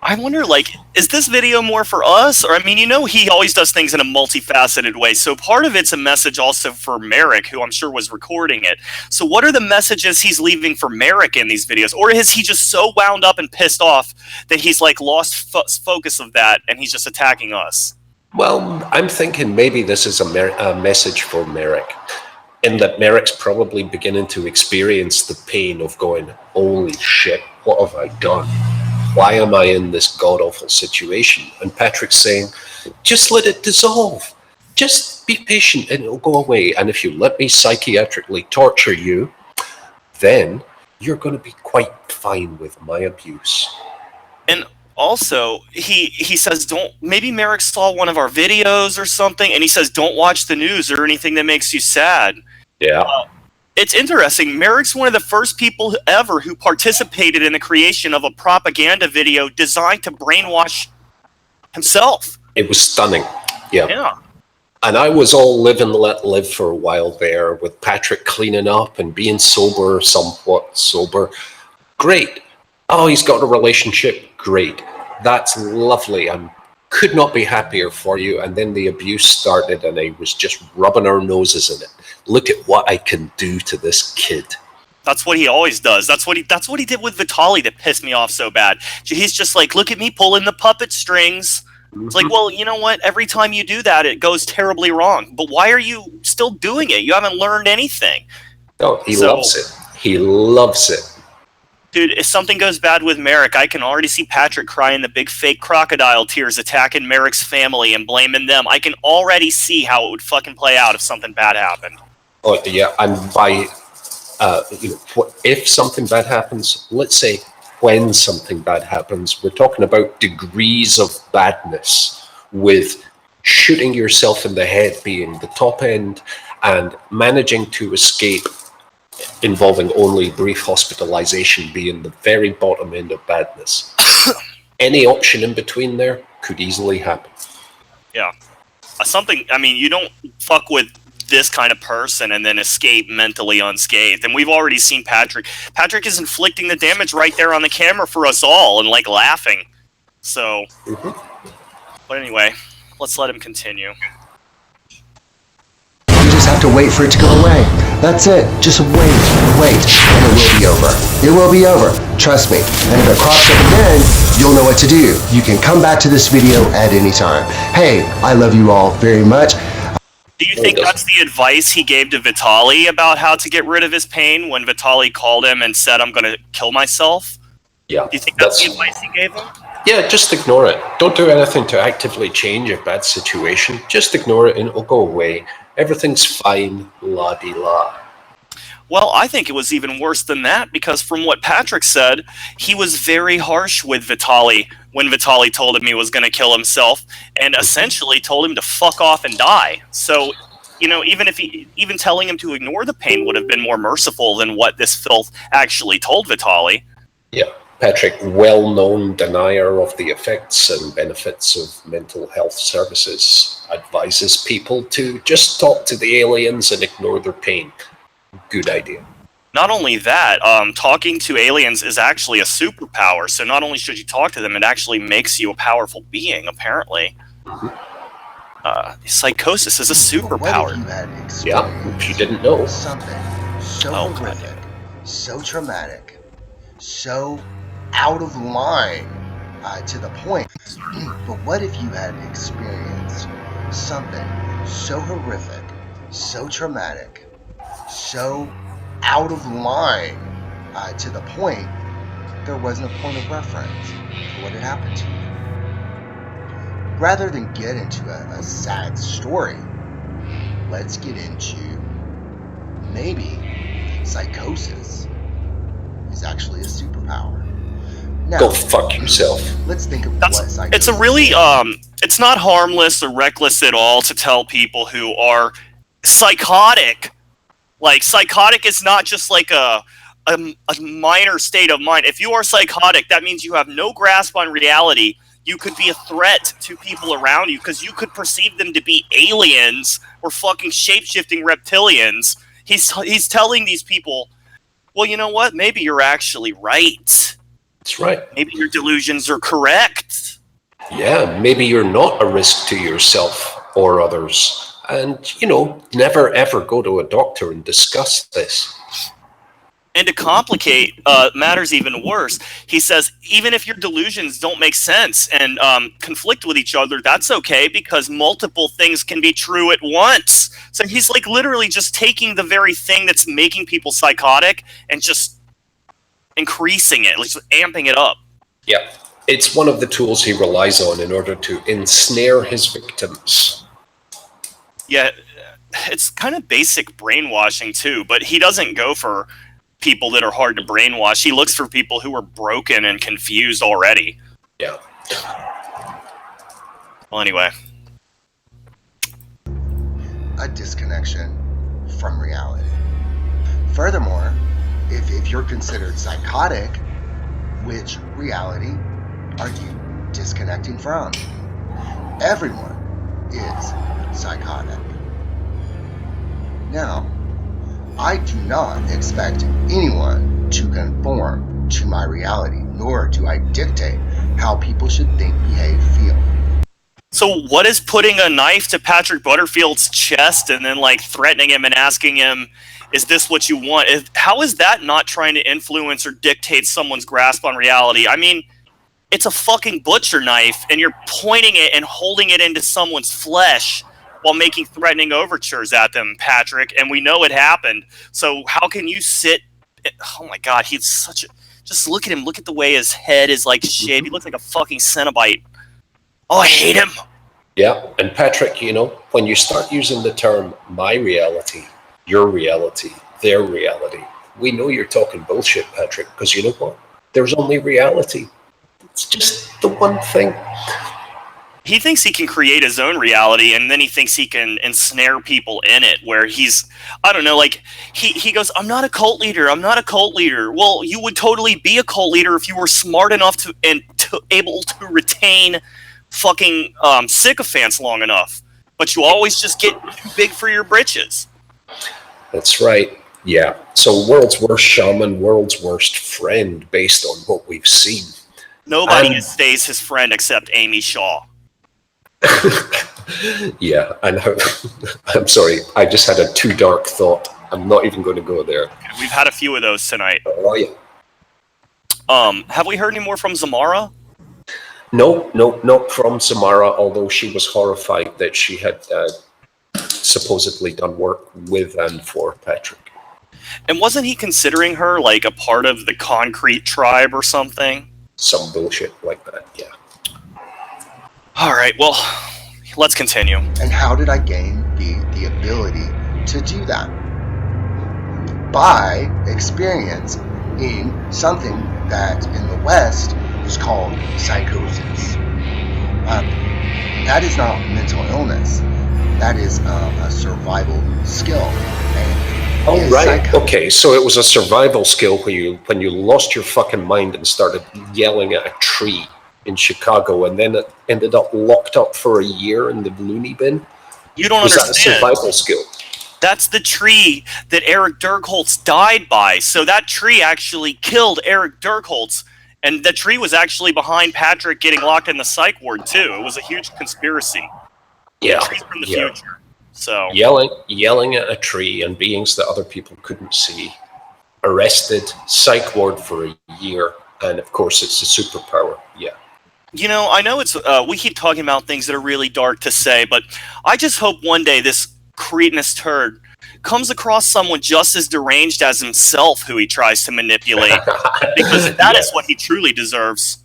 I wonder, like, is this video more for us? Or, I mean, you know, he always does things in a multifaceted way. So part of it's a message also for Merrick, who I'm sure was recording it. So what are the messages he's leaving for Merrick in these videos? Or is he just so wound up and pissed off that he's, like, lost focus of that and he's just attacking us? Well, I'm thinking maybe this is a message for Merrick. In that Merrick's probably beginning to experience the pain of going, holy shit, what have I done? Why am I in this god-awful situation? And Patrick's saying, just let it dissolve. Just be patient and it'll go away. And if you let me psychiatrically torture you, then you're going to be quite fine with my abuse. And also, he says, maybe Merrick saw one of our videos or something, and he says, don't watch the news or anything that makes you sad. Yeah. It's interesting. Merrick's one of the first people ever who participated in the creation of a propaganda video designed to brainwash himself. It was stunning. Yeah. And I was all live and let live for a while there with Patrick cleaning up and being sober, somewhat sober. Great. Oh, he's got a relationship. Great. That's lovely. I could not be happier for you. And then the abuse started and I was just rubbing our noses in it. Look at what I can do to this kid. That's what he always does. That's what he did with Vitaly that pissed me off so bad. He's just like, look at me pulling the puppet strings. It's like, well, you know what? Every time you do that, it goes terribly wrong. But why are you still doing it? You haven't learned anything. Oh, he loves it. He loves it. Dude, if something goes bad with Merrick, I can already see Patrick crying the big fake crocodile tears, attacking Merrick's family and blaming them. I can already see how it would fucking play out if something bad happened. Oh, yeah, and by, if something bad happens, let's say when something bad happens, we're talking about degrees of badness, with shooting yourself in the head being the top end and managing to escape involving only brief hospitalization being the very bottom end of badness. Any option in between there could easily happen. Yeah. You don't fuck with this kind of person and then escape mentally unscathed. And we've already seen Patrick. Patrick is inflicting the damage right there on the camera for us all and, like, laughing. So, But anyway, let's let him continue. You just have to wait for it to go away. That's it. Just wait, and it will be over. It will be over. Trust me. And if it crops up again, you'll know what to do. You can come back to this video at any time. Hey, I love you all very much. Do you think that's the advice he gave to Vitaly about how to get rid of his pain when Vitaly called him and said, I'm going to kill myself? Yeah. Do you think that's the advice he gave him? Yeah, just ignore it. Don't do anything to actively change a bad situation. Just ignore it and it'll go away. Everything's fine, la-di-la. Well, I think it was even worse than that, because from what Patrick said, he was very harsh with Vitaly when Vitaly told him he was going to kill himself, and essentially told him to fuck off and die. So, even telling him to ignore the pain would have been more merciful than what this filth actually told Vitaly. Yeah, Patrick, well-known denier of the effects and benefits of mental health services, advises people to just talk to the aliens and ignore their pain. Good idea. Not only that, talking to aliens is actually a superpower, so not only should you talk to them, it actually makes you a powerful being, apparently. Psychosis is a superpower. Yeah, if you didn't know. Something so horrific, so traumatic, so out of line to the point. But what if you had experienced something so horrific, so traumatic, so out of line to the point there wasn't a point of reference for what had happened to you. Rather than get into a sad story, let's get into maybe psychosis is actually a superpower. Now, Go fuck yourself. Let's think of what psychosis It's a really, is. it's not harmless or reckless at all to tell people who are psychotic. Like, psychotic is not just like a minor state of mind. If you are psychotic, that means you have no grasp on reality. You could be a threat to people around you because you could perceive them to be aliens or fucking shape-shifting reptilians. He's telling these people, well, you know what? Maybe you're actually right. That's right. Maybe your delusions are correct. Yeah, maybe you're not a risk to yourself or others. And, never ever go to a doctor and discuss this. And to complicate matters even worse, he says, even if your delusions don't make sense and conflict with each other, that's okay because multiple things can be true at once. So he's like literally just taking the very thing that's making people psychotic and just increasing it, like just amping it up. Yeah, it's one of the tools he relies on in order to ensnare his victims. Yeah, it's kind of basic brainwashing too, but he doesn't go for people that are hard to brainwash. He looks for people who are broken and confused already. Yeah. Well, anyway. A disconnection from reality. Furthermore, if you're considered psychotic, which reality are you disconnecting from? Everyone is psychotic. Now, I do not expect anyone to conform to my reality, nor do I dictate how people should think, behave, feel. So what is putting a knife to Patrick Butterfield's chest and then like threatening him and asking him, is this what you want? How is that not trying to influence or dictate someone's grasp on reality? I mean, it's a fucking butcher knife and you're pointing it and holding it into someone's flesh while making threatening overtures at them, Patrick, and we know it happened. So how can you sit... Oh my god, he's such a... Just look at him. Look at the way his head is like shaped. He looks like a fucking Cenobite. Oh, I hate him. Yeah, and Patrick, when you start using the term my reality, your reality, their reality, we know you're talking bullshit, Patrick, because you know what? There's only reality. It's just the one thing. He thinks he can create his own reality, and then he thinks he can ensnare people in it, where he's, I don't know, like, he goes, I'm not a cult leader, I'm not a cult leader. Well, you would totally be a cult leader if you were smart enough to able to retain fucking sycophants long enough. But you always just get too big for your britches. That's right, yeah. So world's worst shaman, world's worst friend, based on what we've seen. Nobody stays his friend except Amy Shaw. Yeah, and I'm sorry, I just had a too dark thought. I'm not even going to go there. We've had a few of those tonight. Oh, yeah. Have we heard any more from Zamara? No, not from Samara, although she was horrified that she had supposedly done work with and for Patrick. And wasn't he considering her like a part of the Concrete tribe or something? Some bullshit like that, yeah. All right, well, let's continue. And how did I gain the ability to do that? By experience in something that in the West is called psychosis. That is not mental illness. That is a survival skill. Oh, right. Okay, so it was a survival skill when you lost your fucking mind and started yelling at a tree in Chicago, and then it ended up locked up for a year in the loony bin. You don't understand. Was that a survival skill? That's the tree that Eric Dirkholz died by. So that tree actually killed Eric Dirkholz, and the tree was actually behind Patrick getting locked in the psych ward too. It was a huge conspiracy. Yeah, the tree's from the future. So yelling at a tree and beings that other people couldn't see. Arrested, psych ward for a year, and of course it's a superpower. Yeah. You know, I know it's we keep talking about things that are really dark to say, but I just hope one day this cretinous turd comes across someone just as deranged as himself who he tries to manipulate, because that is what he truly deserves.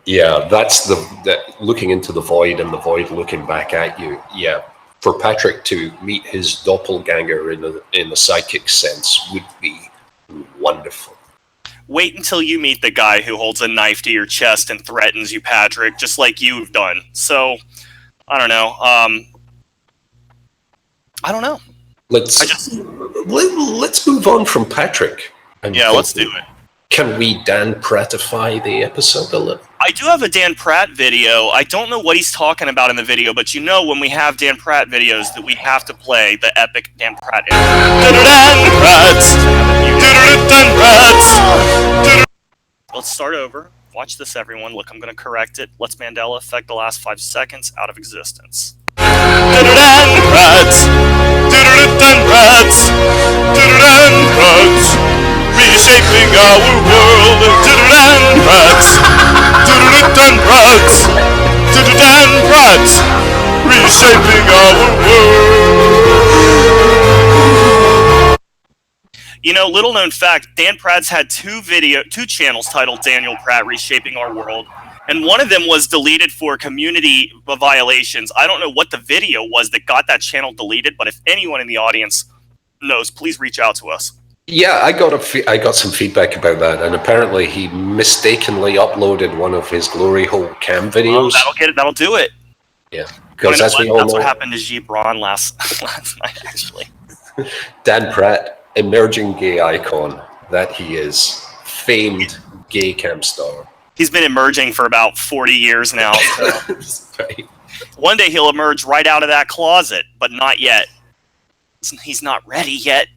Yeah, that's the looking into the void and the void looking back at you. Yeah, for Patrick to meet his doppelganger in the psychic sense would be wonderful. Wait until you meet the guy who holds a knife to your chest and threatens you, Patrick, just like you've done. So, I don't know. I don't know. Let's move on from Patrick. Yeah, let's do it. Can we Dan Prattify the episode a little? I do have a Dan Pratt video. I don't know what he's talking about in the video, but you know when we have Dan Pratt videos that we have to play the epic Dan Pratt Let's start over. Watch this, everyone. Look, I'm going to correct it. Let's Mandela effect the last 5 seconds out of existence. Reshaping our world. Reshaping our world. You know, little known fact, Dan Pratt's had two channels titled Daniel Pratt Reshaping Our World, and one of them was deleted for community violations. I don't know what the video was that got that channel deleted, but if anyone in the audience knows, please reach out to us. Yeah, I got some feedback about that, and apparently he mistakenly uploaded one of his glory hole cam videos. That'll do it. Yeah, because as we all know, that's what happened to Gibran last night, actually. Dan Pratt, emerging gay icon that he is, famed gay cam star. He's been emerging for about 40 years now. So. Right. One day he'll emerge right out of that closet, but not yet. He's not ready yet.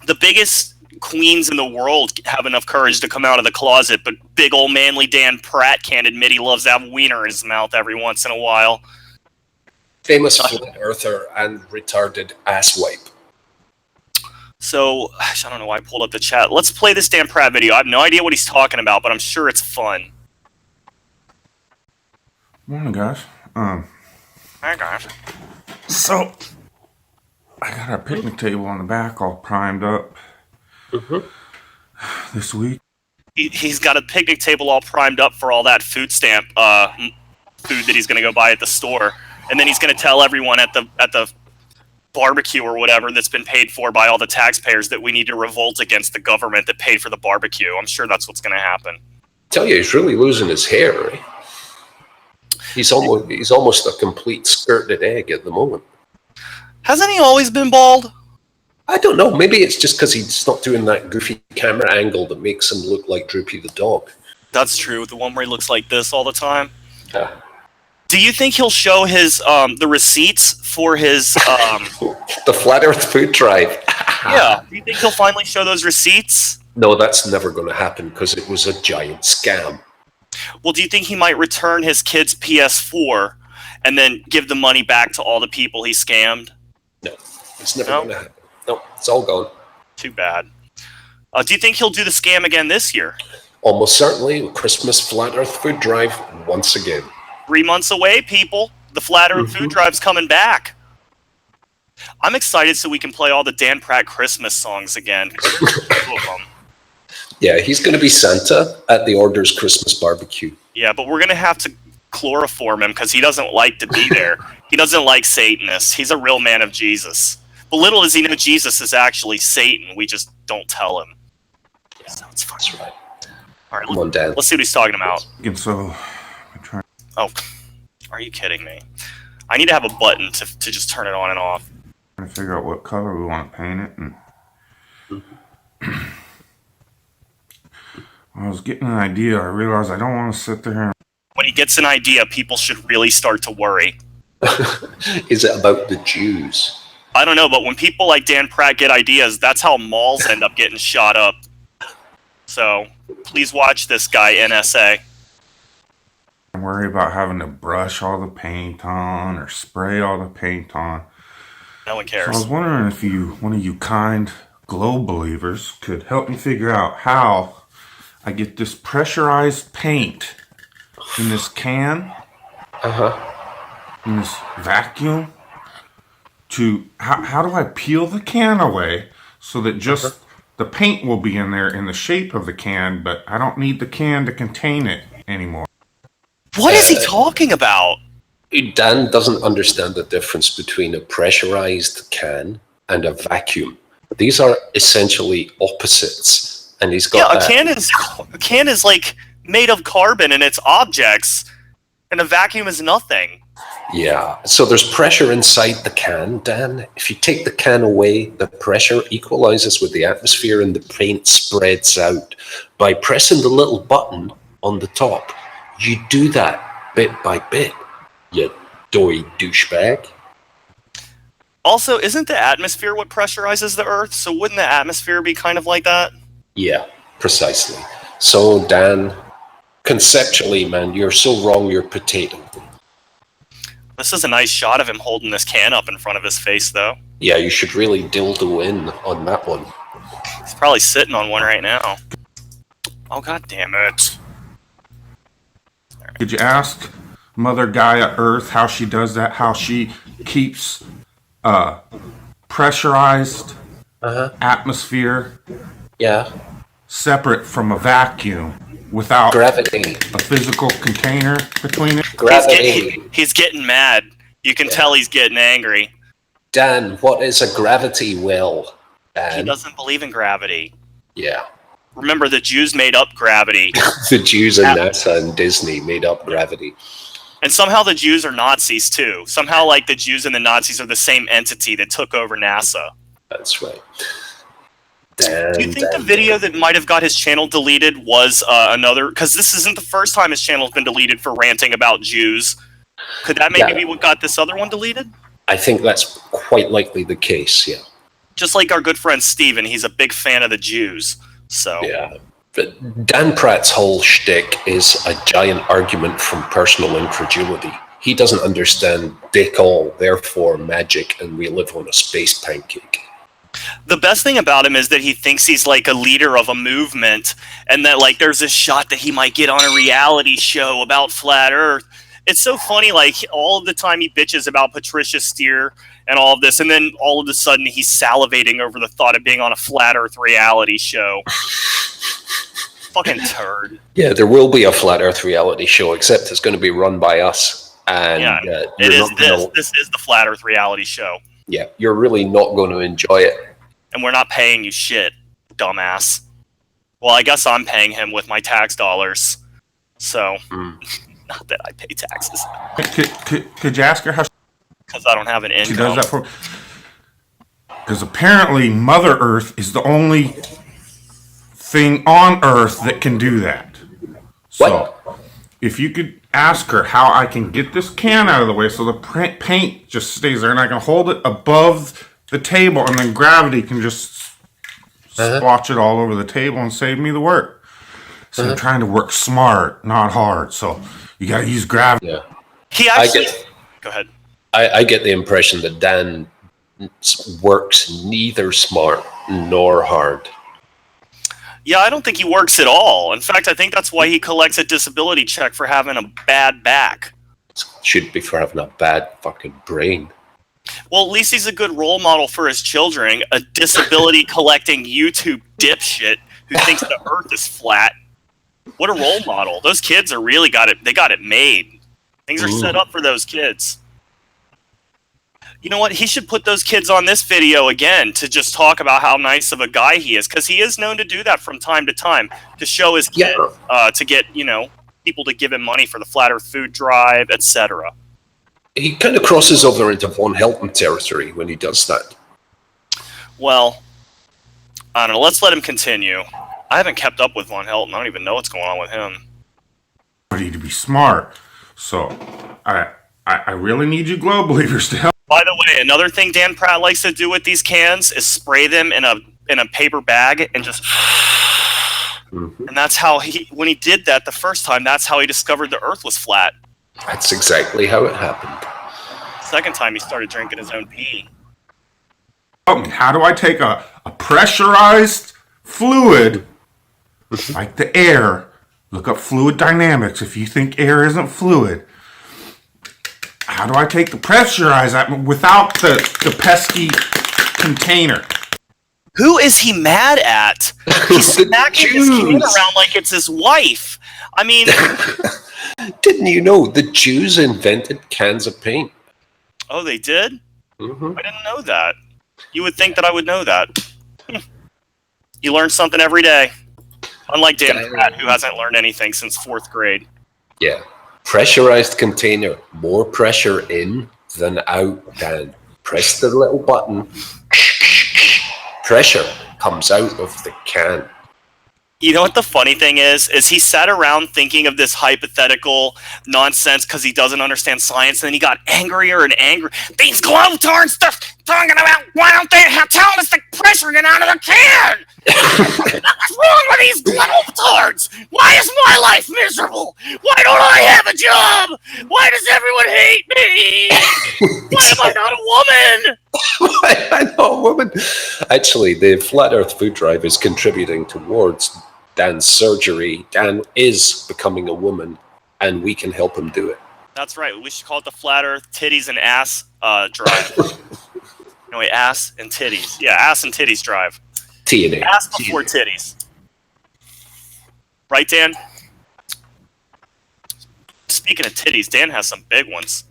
The biggest queens in the world have enough courage to come out of the closet, but big old manly Dan Pratt can't admit he loves to have wiener in his mouth every once in a while. Famous flat earther and retarded asswipe. So, I don't know why I pulled up the chat. Let's play this Dan Pratt video. I have no idea what he's talking about, but I'm sure it's fun. Morning, guys. Hi, guys. So, I got our picnic table on the back all primed up this week. He's got a picnic table all primed up for all that food stamp food that he's going to go buy at the store. And then he's going to tell everyone at the barbecue or whatever that's been paid for by all the taxpayers that we need to revolt against the government that paid for the barbecue. I'm sure that's what's going to happen. Tell you, he's really losing his hair, right? He's almost a complete skirted egg at the moment. Hasn't he always been bald? I don't know. Maybe it's just because he's not doing that goofy camera angle that makes him look like Droopy the dog. That's true. The one where he looks like this all the time. Do you think he'll show his the receipts for his the Flat Earth food drive? Yeah. Do you think he'll finally show those receipts? No, that's never going to happen because it was a giant scam. Well, do you think he might return his kid's PS4 and then give the money back to all the people he scammed? No, it's never going to happen. No, it's all gone. Too bad. Do you think he'll do the scam again this year? Almost certainly. Christmas Flat Earth food drive once again. 3 months away, people. The Flat Earth food drive's coming back. I'm excited so we can play all the Dan Pratt Christmas songs again. There's 2 of them. Yeah, he's going to be Santa at the Orders Christmas barbecue. Yeah, but we're going to have to chloroform him because he doesn't like to be there. He doesn't like Satanists. He's a real man of Jesus. But little does he know Jesus is actually Satan. We just don't tell him. Yeah, sounds fun. That's right. All right, Come on, Dan. Let's see what he's talking about. And so, Oh, are you kidding me? I need to have a button to just turn it on and off. trying to figure out what color we want to paint it. And I was getting an idea. I realized I don't want to sit there and... When he gets an idea, people should really start to worry. Is it about the Jews? I don't know, but when people like Dan Pratt get ideas, that's how malls end up getting shot up. So, please watch this guy, NSA. worry about having to brush all the paint on or spray all the paint on. No one So cares. I was wondering if one of you kind globe believers could help me figure out how I get this pressurized paint in this can, in this vacuum, to how do I peel the can away so that just the paint will be in there in the shape of the can, but I don't need the can to contain it anymore. What is he talking about? Dan doesn't understand the difference between a pressurized can and a vacuum. These are essentially opposites, and he's got a can is like made of carbon and it's objects, and a vacuum is nothing. Yeah, so there's pressure inside the can, Dan. If you take the can away, the pressure equalizes with the atmosphere and the paint spreads out. By pressing the little button on the top, you do that bit by bit, you doughy douchebag. Also, isn't the atmosphere what pressurizes the Earth? So wouldn't the atmosphere be kind of like that? Yeah, precisely. So, Dan, conceptually, man, you're so wrong, you're potato. This is a nice shot of him holding this can up in front of his face, though. Yeah, you should really dildo in on that one. He's probably sitting on one right now. Oh, god damn it. Could you ask Mother Gaia Earth how she does that? How she keeps pressurized atmosphere separate from a vacuum without gravity, a physical container between it? Gravity. He's getting mad. You can tell he's getting angry. Dan, what is a gravity well, Dan? He doesn't believe in gravity. Yeah. Remember, the Jews made up gravity. The Jews and NASA and Disney made up gravity. And somehow the Jews are Nazis, too. Somehow, like, the Jews and the Nazis are the same entity that took over NASA. That's right. Dan, do you think the video that might have got his channel deleted was another... Because this isn't the first time his channel's been deleted for ranting about Jews. Could that maybe be what got this other one deleted? I think that's quite likely the case, yeah. Just like our good friend Steven, he's a big fan of the Jews. So yeah, but Dan Pratt's whole shtick is a giant argument from personal incredulity. He doesn't understand dick all, therefore magic, and we live on a space pancake. The best thing about him is that he thinks he's like a leader of a movement, and that like there's a shot that he might get on a reality show about flat Earth. It's so funny, like all of the time he bitches about Patricia Steer and all of this, and then all of a sudden he's salivating over the thought of being on a flat Earth reality show. Fucking turd. Yeah, there will be a flat Earth reality show, except it's going to be run by us. And it is this. This is the flat Earth reality show. Yeah, you're really not going to enjoy it. And we're not paying you shit, dumbass. Well, I guess I'm paying him with my tax dollars. So, not that I pay taxes. Could you ask her how because I don't have an income. She does that for... Because apparently Mother Earth is the only thing on Earth that can do that. So, if you could ask her how I can get this can out of the way so the paint just stays there and I can hold it above the table and then gravity can just splotch it all over the table and save me the work. So I'm trying to work smart, not hard. So you gotta use gravity. Yeah. He actually... Go ahead. I get the impression that Dan works neither smart nor hard. Yeah, I don't think he works at all. In fact, I think that's why he collects a disability check for having a bad back. Should be for having a bad fucking brain. Well, at least he's a good role model for his children. A disability-collecting YouTube dipshit who thinks the Earth is flat. What a role model. Those kids are really got it. They got it made. Things are set up for those kids. You know what? He should put those kids on this video again to just talk about how nice of a guy he is, because he is known to do that from time to time to show his kid, to get, you know, people to give him money for the Flat Earth Food Drive, etc. He kind of crosses over into Von Helton territory when he does that. Well, I don't know. Let's let him continue. I haven't kept up with Von Helton. I don't even know what's going on with him. To be smart. So, I really need you glow believers to help. By the way, another thing Dan Pratt likes to do with these cans is spray them in a paper bag and just... And that's how when he did that the first time, that's how he discovered the Earth was flat. That's exactly how it happened. Second time he started drinking his own pee. How do I take a pressurized fluid, like the air, look up fluid dynamics if you think air isn't fluid. How do I take the pressurized without the pesky container? Who is he mad at? He's The smacking his can Jews. around like it's his wife. I mean, Didn't you know the Jews invented cans of paint? oh, they did? Mm-hmm. I didn't know that. You would think that I would know that. You learn something every day. Unlike Dan Pratt, who hasn't learned anything since 4th grade. Yeah. Pressurized container. More pressure in than out, Dan. Press the little button. Pressure comes out of the can. You know what the funny thing is he sat around thinking of this hypothetical nonsense because he doesn't understand science, and then he got angrier and angrier. These glow-torns they're talking about, why don't they tell us the pressure get out of the can? What's wrong with these glow-torns? Why is my life miserable? Why don't I have a job? Why does everyone hate me? Why am I not a woman? I know, woman. Actually, the Flat Earth Food Drive is contributing towards Dan's surgery. Dan is becoming a woman, and we can help him do it. That's right. We should call it the Flat Earth Titties and Ass Drive. No, wait, Ass and Titties. Yeah, Ass and Titties Drive. TNA. Ass before titties. Right, Dan? Speaking of titties, Dan has some big ones.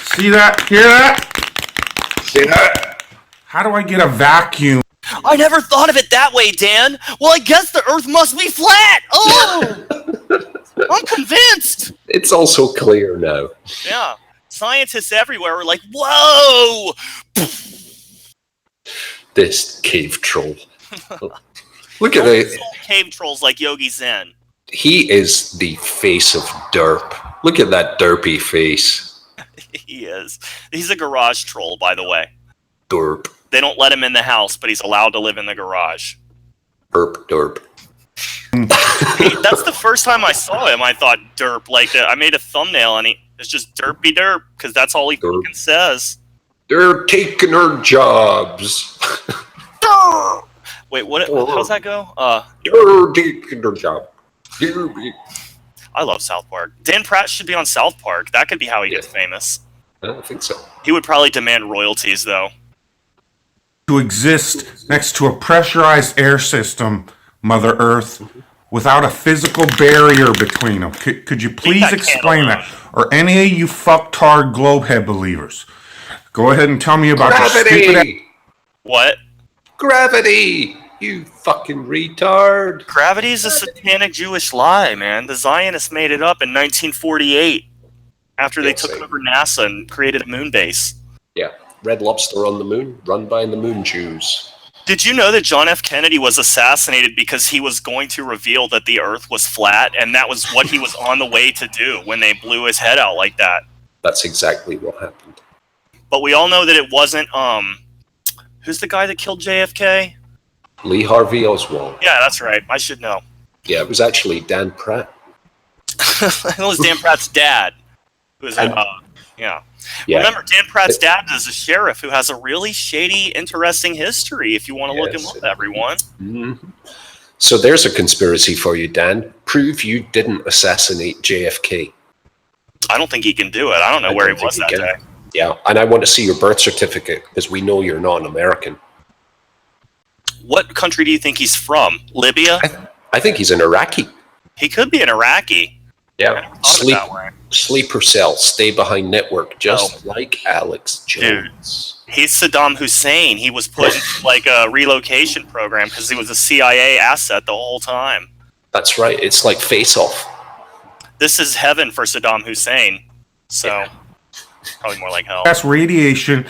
See that? Hear that? See that? How do I get a vacuum? I never thought of it that way, Dan. Well, I guess the Earth must be flat. Oh! I'm convinced. It's also clear now. Yeah. Scientists everywhere are like, whoa! This cave troll. Look at it. Cave trolls like Yogi Zen. He is the face of derp. Look at that derpy face. He is. He's a garage troll, by the way. Derp. They don't let him in the house, but he's allowed to live in the garage. Derp, derp. That's the first time I saw him. I thought derp. Like, I made a thumbnail and it's just derpy derp, because that's all he fucking says. They're taking our jobs. Wait, what? How's that go? They're taking their job. I love South Park. Dan Pratt should be on South Park. That could be how he gets famous. I don't think so. He would probably demand royalties, though. To exist next to a pressurized air system, Mother Earth, without a physical barrier between them. Could you please explain that? Or any of you fucktard globehead believers? Go ahead and tell me about your stupid... Gravity! What? Gravity! You fucking retard. Gravity is a satanic Jewish lie, man. The Zionists made it up in 1948 after they took over NASA and created a moon base. Yeah. Red Lobster on the moon, run by the moon Jews. Did you know that John F. Kennedy was assassinated because he was going to reveal that the Earth was flat, and that was what he was on the way to do when they blew his head out like that? That's exactly what happened. But we all know that it wasn't, who's the guy that killed JFK? Lee Harvey Oswald. Yeah, that's right. I should know. Yeah, it was actually Dan Pratt. It was Dan Pratt's dad. Who was, yeah. Remember, Dan Pratt's dad is a sheriff who has a really shady, interesting history, if you want to look him up, everyone. Mm-hmm. So there's a conspiracy for you, Dan. Prove you didn't assassinate JFK. I don't think he can do it. I don't know where he was that day. Yeah, and I want to see your birth certificate, because we know you're not an American. What country do you think he's from? Libya? I think he's an Iraqi. He could be an Iraqi. Yeah. Sleeper cell, stay behind network, just like Alex Jones. Dude, he's Saddam Hussein. He was put in like a relocation program because he was a CIA asset the whole time. That's right. It's like Face Off. This is heaven for Saddam Hussein. So, probably more like hell. That's radiation.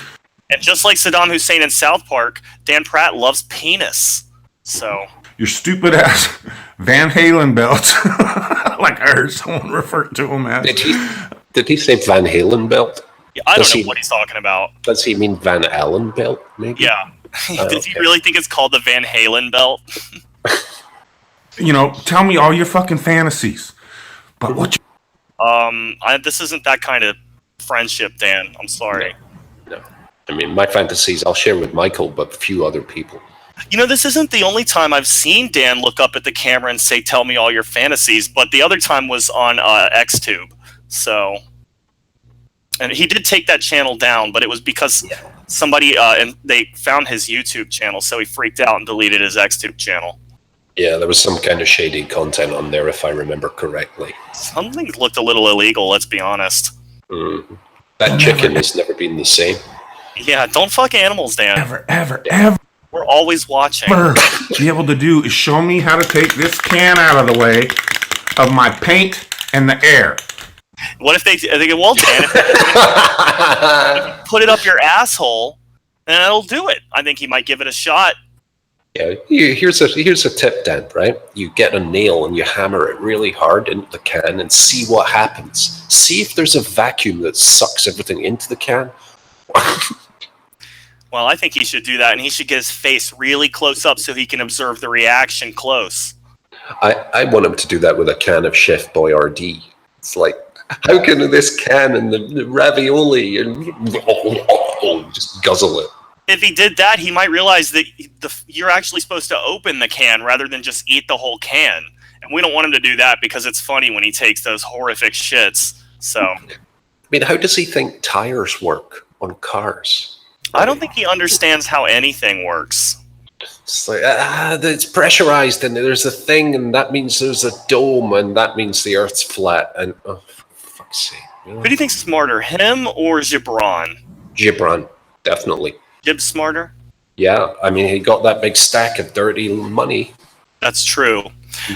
And just like Saddam Hussein in South Park, Dan Pratt loves penis. So... Your stupid ass Van Halen belt. Like I heard someone refer to him as. Did he say Van Halen belt? Yeah, I don't know what he's talking about. Does he mean Van Allen belt, maybe? Yeah. Does he really think it's called the Van Halen belt? You know, tell me all your fucking fantasies. But what you... this isn't that kind of friendship, Dan. I'm sorry. No. I mean, my fantasies I'll share with Michael, but a few other people. You know, this isn't the only time I've seen Dan look up at the camera and say, tell me all your fantasies, but the other time was on XTube. So, And he did take that channel down, but it was because somebody and they found his YouTube channel, so he freaked out and deleted his XTube channel. Yeah, there was some kind of shady content on there, if I remember correctly. Something looked a little illegal, let's be honest. That chicken has never been the same. Yeah, don't fuck animals, Dan. Ever We're always watching. be able to do is show me how to take this can out of the way of my paint and the air. What if they go, well, Dan, if you put it up your asshole, then it'll do it. I think he might give it a shot. Yeah, here's a tip, Dan, right? You get a nail and you hammer it really hard into the can and see what happens. See if there's a vacuum that sucks everything into the can. Well, I think he should do that, and he should get his face really close up so he can observe the reaction close. I want him to do that with a can of Chef Boyardee. It's like, how can this can and the ravioli and just guzzle it? If he did that, he might realize that you're actually supposed to open the can rather than just eat the whole can. And we don't want him to do that because it's funny when he takes those horrific shits. So, I mean, how does he think tires work on cars? I don't think he understands how anything works. It's like, it's pressurized and there's a thing and that means there's a dome and that means the Earth's flat. And, oh, for fuck's sake. Who do you think's smarter, him or Gibran? Gibran, definitely. Gib's smarter? Yeah, I mean, he got that big stack of dirty money. That's true.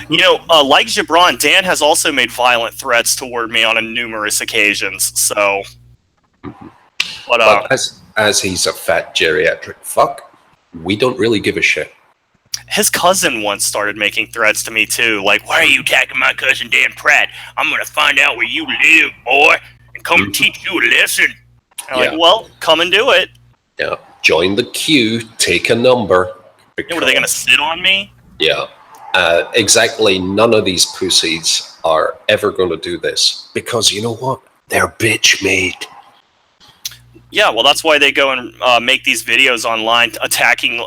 You know, like Gibran, Dan has also made violent threats toward me on numerous occasions, so... But as he's a fat geriatric fuck, we don't really give a shit. His cousin once started making threats to me, too. Like, why are you attacking my cousin Dan Pratt? I'm going to find out where you live, boy, and come teach you a lesson. I'm like, well, come and do it. Yeah, join the queue, take a number. What, are they going to sit on me? Yeah, exactly. None of these pussies are ever going to do this. Because you know what? They're bitch made. Yeah, well, that's why they go and make these videos online attacking...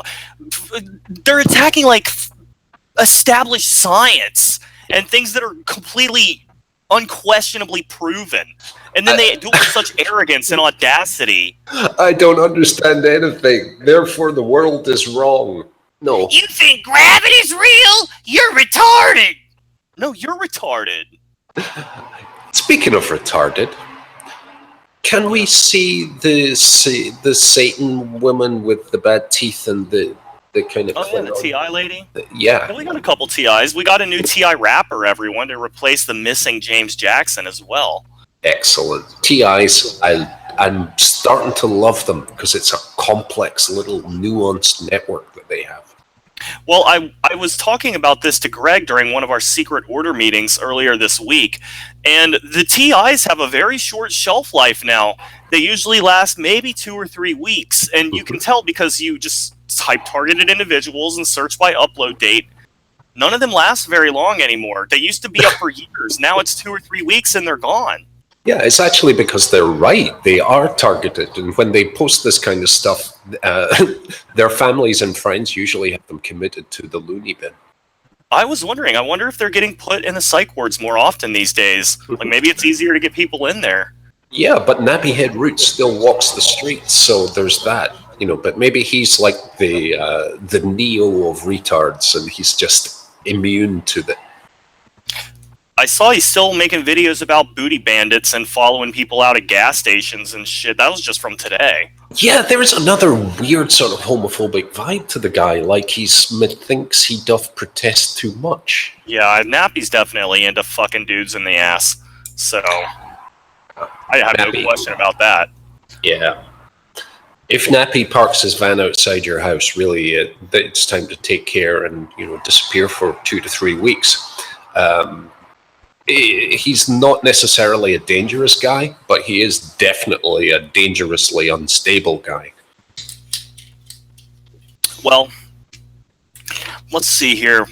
They're attacking, like, established science and things that are completely unquestionably proven. And then they do it with such arrogance and audacity. I don't understand anything. Therefore, the world is wrong. No. You think gravity's real? You're retarded! No, you're retarded. Speaking of retarded... Can we see the Satan woman with the bad teeth and the kind of... Oh, yeah, the TI lady? Yeah. We got a couple TIs. We got a new TI rapper, everyone, to replace the missing James Jackson as well. Excellent. TIs, I'm starting to love them because it's a complex little nuanced network that they have. Well, I was talking about this to Greg during one of our secret order meetings earlier this week, and the TIs have a very short shelf life now. They usually last maybe 2 or 3 weeks, and you can tell because you just type targeted individuals and search by upload date. None of them last very long anymore. They used to be up for years. Now it's 2 or 3 weeks and they're gone. Yeah, it's actually because they're right. They are targeted. And when they post this kind of stuff, their families and friends usually have them committed to the loony bin. I was wondering, I wonder if they're getting put in the psych wards more often these days. Like maybe it's easier to get people in there. Yeah, but Nappyhead Roots still walks the streets, so there's that. You know, but maybe he's like the Neo of retards and he's just immune to the... I saw he's still making videos about booty bandits and following people out at gas stations and shit. That was just from today. Yeah, there's another weird sort of homophobic vibe to the guy, like he thinks he doth protest too much. Yeah, Nappy's definitely into fucking dudes in the ass. So, I have no question about that. Yeah. If Nappy parks his van outside your house, really, it's time to take care and, you know, disappear for 2 to 3 weeks. He's not necessarily a dangerous guy, but he is definitely a dangerously unstable guy. Well, let's see here.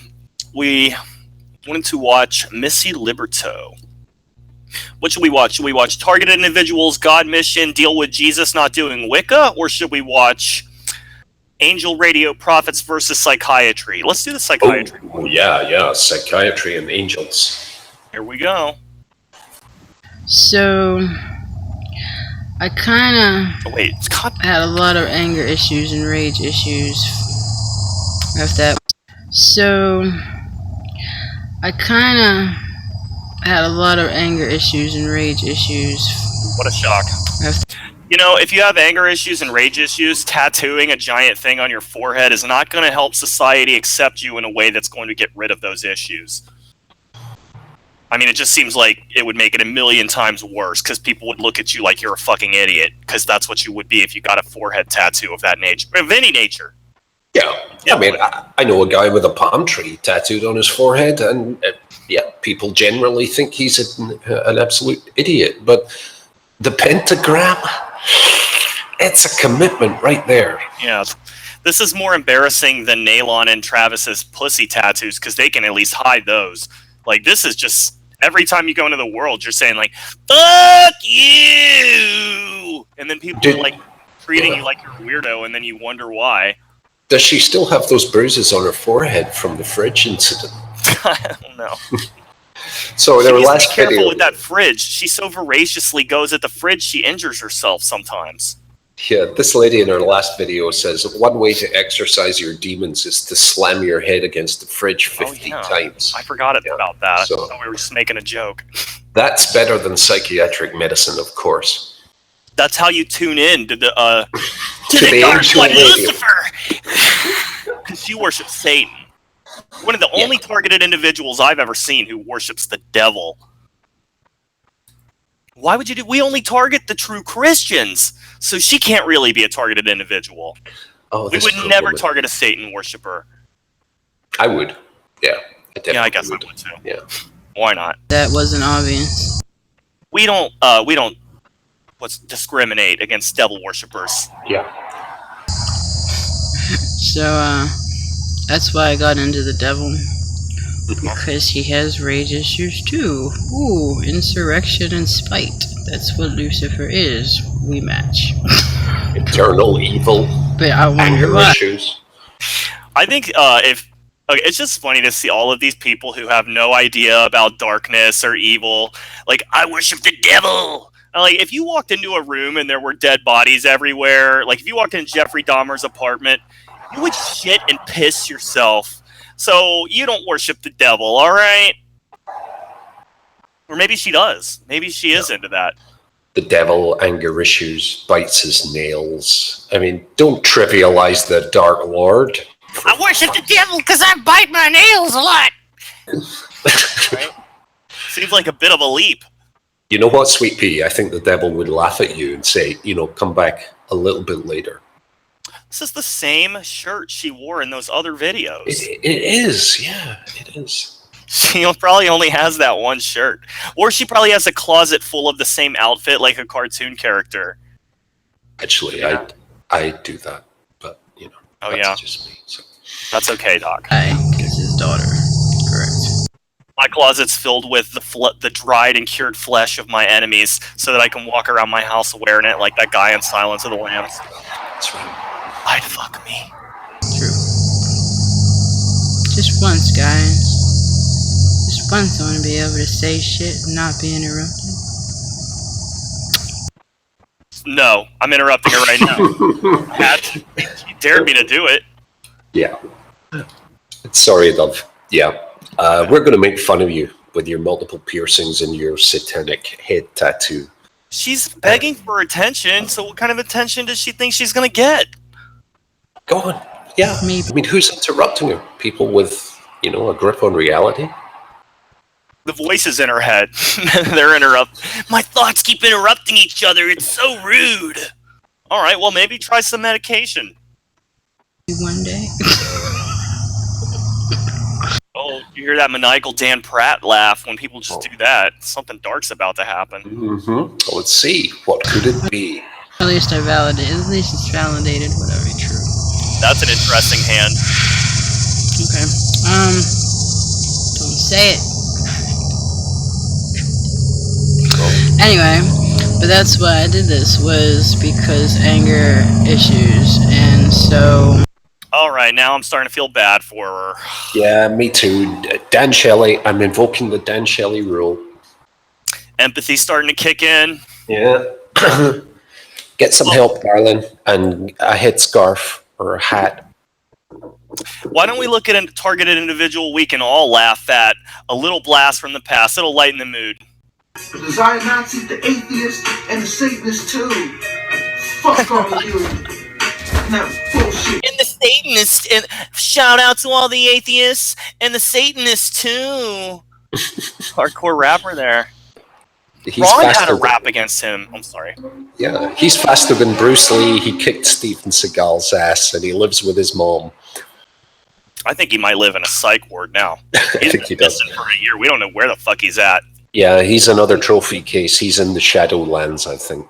We wanted to watch Missy Liberto. What should we watch? Should we watch Targeted Individuals, God Mission, Deal with Jesus Not Doing Wicca? Or should we watch Angel Radio Prophets versus Psychiatry? Let's do the Psychiatry. Oh, yeah, Psychiatry and Angels. Here we go. So, I kind Oh, wait, it's of had a lot of anger issues and rage issues with that. So, I kind of had a lot of anger issues and rage issues. What a shock. You know, if you have anger issues and rage issues, tattooing a giant thing on your forehead is not going to help society accept you in a way that's going to get rid of those issues. I mean, it just seems like it would make it a million times worse, because people would look at you like you're a fucking idiot, because that's what you would be if you got a forehead tattoo of that nature, of any nature. Yeah, I mean, I know a guy with a palm tree tattooed on his forehead, and yeah, people generally think he's an absolute idiot. But the pentagram, it's a commitment right there. Yeah, this is more embarrassing than Nalon and Travis's pussy tattoos, because they can at least hide those. Like, this is just, every time you go into the world, you're saying, like, fuck you! And then people are, like, treating you like you're a weirdo, and then you wonder why. Does she still have those bruises on her forehead from the fridge incident? I don't know. So in her last be careful video, with that fridge. She so voraciously goes at the fridge, she injures herself sometimes. yeah, this lady in her last video says one way to exercise your demons is to slam your head against the fridge 50 times. I forgot about that. So- I thought we were just making a joke. That's better than psychiatric medicine, of course. That's how you tune in to the To the dark ancient one, lady. Lucifer, because she worships Satan. One of the only targeted individuals I've ever seen who worships the devil. Why would you do? We only target the true Christians, so she can't really be a targeted individual. Oh, We this would poor never woman. target a Satan worshiper. I would. Yeah. Yeah, I guess I would too. Yeah. Why not? That wasn't obvious. We don't discriminate against devil worshippers. Yeah. So, that's why I got into the devil. Because he has rage issues too. Ooh, insurrection and spite. That's what Lucifer is. We match. Eternal evil. But I wonder Anger why. issues. I think it's just funny to see all of these people who have no idea about darkness or evil. Like, I worship the devil. And, like, if you walked into a room and there were dead bodies everywhere, like if you walked into Jeffrey Dahmer's apartment, you would shit and piss yourself. So you don't worship the devil, all right? Or maybe she does. Maybe she is into that. The devil, anger issues, bites his nails. I mean, don't trivialize the Dark Lord. I worship the devil because I bite my nails a lot. Right? Seems like a bit of a leap. You know what, Sweet Pea? I think the devil would laugh at you and say, come back a little bit later. This is the same shirt she wore in those other videos. It is, yeah, it is. She probably only has that one shirt. Or she probably has a closet full of the same outfit like a cartoon character. Actually, Yeah. I do that, but, Oh, that's yeah. just me. So. That's okay, Doc. Because his daughter. Correct. My closet's filled with the dried and cured flesh of my enemies so that I can walk around my house wearing it like that guy in Silence of the Lambs. That's right. I'd fuck me. True. Just once, guys. Just once I want to be able to say shit and not be interrupted. No, I'm interrupting her right now. Pat, you dared me to do it. Yeah. Sorry, love. Yeah. We're going to make fun of you with your multiple piercings and your satanic head tattoo. She's begging for attention, so what kind of attention does she think she's gonna get? Go on. Yeah. Me. I mean, who's interrupting her? People with, a grip on reality? The voices in her head, they're my thoughts keep interrupting each other, it's so rude. Alright, well maybe try some medication. One day. Oh, you hear that maniacal Dan Pratt laugh when people just do that. Something dark's about to happen. Mm-hmm. Let's see. What could it be? At least I validated. At least it's validated. Whatever. True. That's an interesting hand. Okay. Don't say it. Anyway, but that's why I did this, was because anger issues, and so. Alright, now I'm starting to feel bad for her. Yeah, me too. Dan Shelley. I'm invoking the Dan Shelley rule. Empathy's starting to kick in. Yeah. Get some help, darling, and a headscarf or a hat. Why don't we look at a targeted individual we can all laugh at? A little blast from the past. It'll lighten the mood. The Zion Nazis, the atheists, and the Satanists too. Fuck all of you. That bullshit. And the Satanists, and shout out to all the atheists and the Satanists too. Hardcore rapper there. Ron had a rap against him. I'm sorry. Yeah, he's faster than Bruce Lee. He kicked Steven Seagal's ass, and he lives with his mom. I think he might live in a psych ward now. He's been missing for a year. We don't know where the fuck he's at. Yeah, he's another trophy case. He's in the Shadowlands, I think.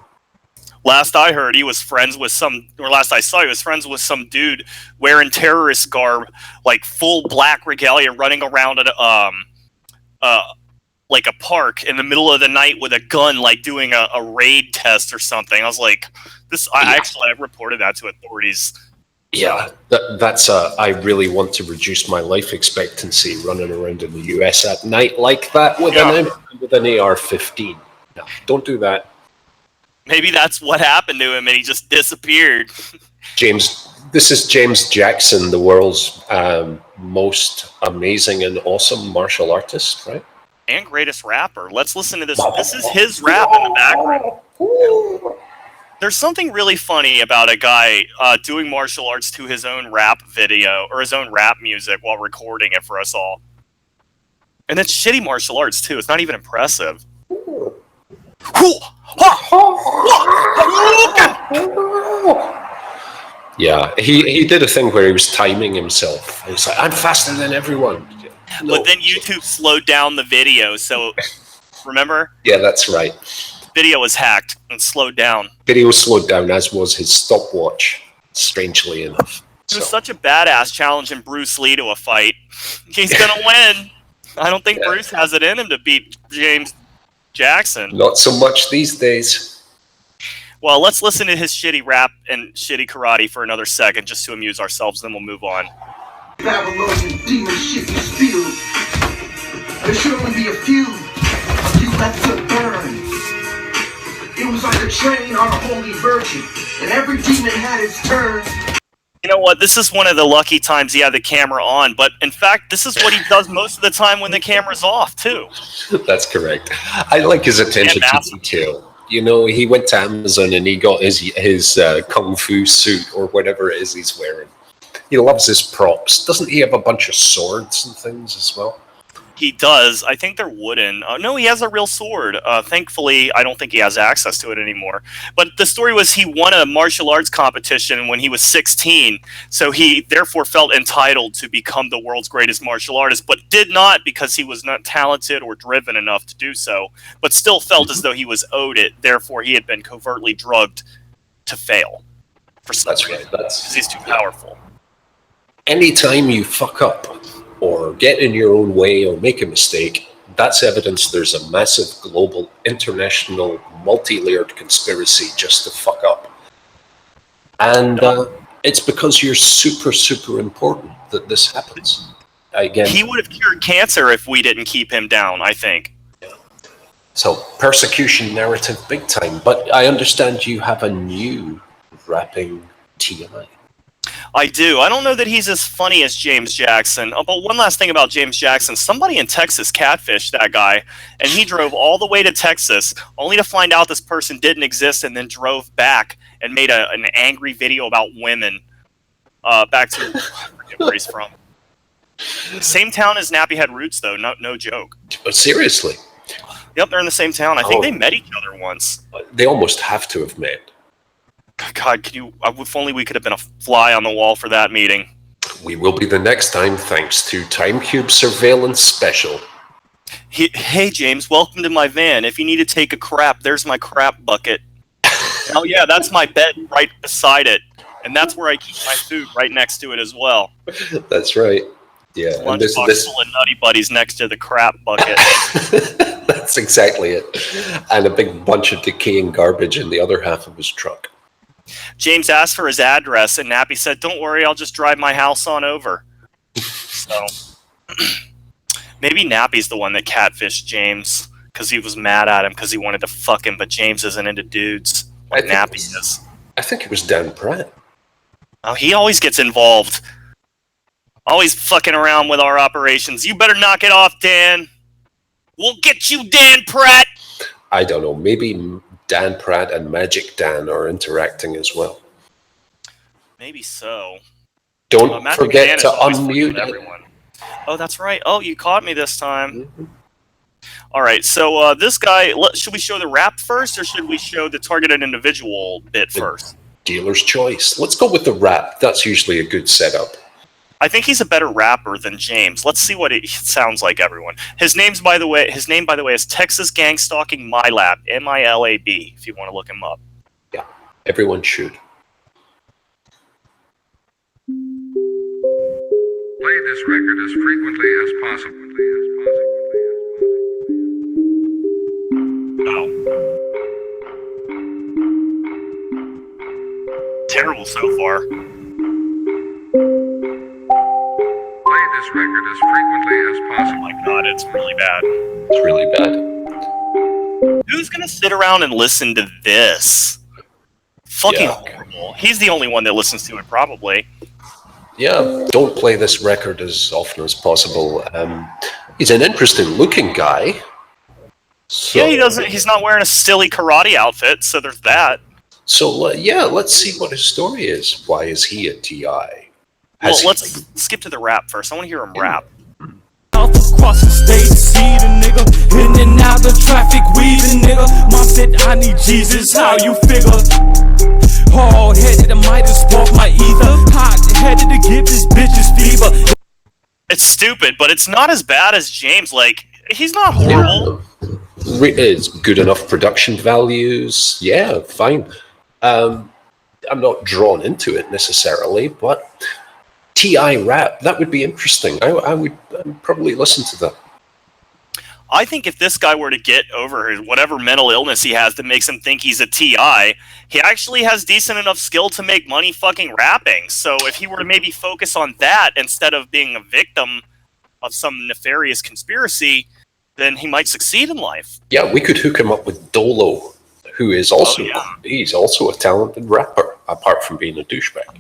Last I heard, he was friends with last I saw, he was friends with some dude wearing terrorist garb, like full black regalia, running around at like a park in the middle of the night with a gun, like doing a raid test or something. I was like, I reported that to authorities. Yeah, that's I really want to reduce my life expectancy running around in the US at night like that with an AR-15. No, don't do that. Maybe that's what happened to him and he just disappeared. This is James Jackson, the world's most amazing and awesome martial artist, right? And greatest rapper. Let's listen to this. This is his rap in the background. There's something really funny about a guy doing martial arts to his own rap video or his own rap music while recording it for us all. And it's shitty martial arts too. It's not even impressive. Yeah, he did a thing where he was timing himself. He was like, I'm faster than everyone. No. But then YouTube slowed down the video, so remember? Yeah, that's right. Video was hacked and slowed down. Video slowed down, as was his stopwatch, strangely enough. It was such a badass challenging Bruce Lee to a fight. He's gonna win. I don't think Bruce has it in him to beat James Jackson. Not so much these days. Well, let's listen to his shitty rap and shitty karate for another second just to amuse ourselves, then we'll move on. Babylonian demon shit you spew. There should only be a few. You left to burn. It was like a train on a holy virgin, and every demon had its turn. You know what? This is one of the lucky times he had the camera on, but in fact, this is what he does most of the time when the camera's off, too. That's correct. I like his attention to detail. You know, he went to Amazon and he got his kung fu suit or whatever it is he's wearing. He loves his props. Doesn't he have a bunch of swords and things as well? He does. I think they're wooden. No, he has a real sword. Thankfully, I don't think he has access to it anymore. But the story was he won a martial arts competition when he was 16, so he therefore felt entitled to become the world's greatest martial artist, but did not because he was not talented or driven enough to do so, but still felt as though he was owed it. Therefore, he had been covertly drugged to fail. For some reason. Because he's too powerful. Anytime you fuck up or get in your own way or make a mistake, that's evidence there's a massive global, international, multi-layered conspiracy just to fuck up. And it's because you're super, super important that this happens. Again, he would have cured cancer if we didn't keep him down, I think. So, persecution narrative big time. But I understand you have a new rapping TMI. I do. I don't know that he's as funny as James Jackson. Oh, but one last thing about James Jackson. Somebody in Texas catfished that guy, and he drove all the way to Texas only to find out this person didn't exist and then drove back and made an angry video about women back to I forget where he's from. Same town as Nappy Head Roots, though. No joke. Seriously? Yep, they're in the same town. I think they met each other once. They almost have to have met. God, if only we could have been a fly on the wall for that meeting. We will be the next time, thanks to TimeCube Surveillance Special. Hey, James, welcome to my van. If you need to take a crap, there's my crap bucket. Oh, yeah, that's my bed right beside it. And that's where I keep my food right next to it as well. That's right. Yeah. Lunchbox full of Nutty Buddies next to the crap bucket. That's exactly it. And a big bunch of decaying garbage in the other half of his truck. James asked for his address, and Nappy said, "Don't worry, I'll just drive my house on over." So, maybe Nappy's the one that catfished James, because he was mad at him because he wanted to fuck him, but James isn't into dudes. what Nappy is. I think it was Dan Pratt. Oh, he always gets involved. Always fucking around with our operations. You better knock it off, Dan. We'll get you, Dan Pratt. I don't know. Maybe Dan Pratt and Magic Dan are interacting as well. Maybe so. Don't Magic forget Dan to is always unmute everyone. Oh, that's right. Oh, you caught me this time. All right, so this guy, should we show the rap first, or should we show the targeted individual bit first? Dealer's choice. Let's go with the rap. That's usually a good setup. I think he's a better rapper than James. Let's see what it sounds like, everyone. His name, by the way, is Texas Gang Stalking MILAB, MILAB, if you want to look him up. Yeah, everyone should. Play this record as frequently as possible. Oh. Terrible so far. Play this record as frequently as possible. Oh my god, it's really bad. It's really bad. Who's gonna sit around and listen to this? Fucking horrible. He's the only one that listens to it, probably. Yeah, don't play this record as often as possible. He's an interesting looking guy. So, yeah, he's not wearing a silly karate outfit, so there's that. So, yeah, let's see what his story is. Why is he a TI? Well, let's skip to the rap first. I want to hear him rap. Across the state, see the nigga in and out the traffic, weaving nigga. Mom said, I need Jesus, how you figure? Hard headed, I might have sparked my ether. Hot headed to give this bitches fever. It's stupid, but it's not as bad as James. Like, he's not horrible. It's good enough production values. Yeah, fine. I'm not drawn into it necessarily, but TI rap, that would be interesting. I would probably listen to that. I think if this guy were to get over whatever mental illness he has that makes him think he's a TI, he actually has decent enough skill to make money fucking rapping. So if he were to maybe focus on that instead of being a victim of some nefarious conspiracy, then he might succeed in life. Yeah, we could hook him up with Dolo, who is also he's also a talented rapper, apart from being a douchebag.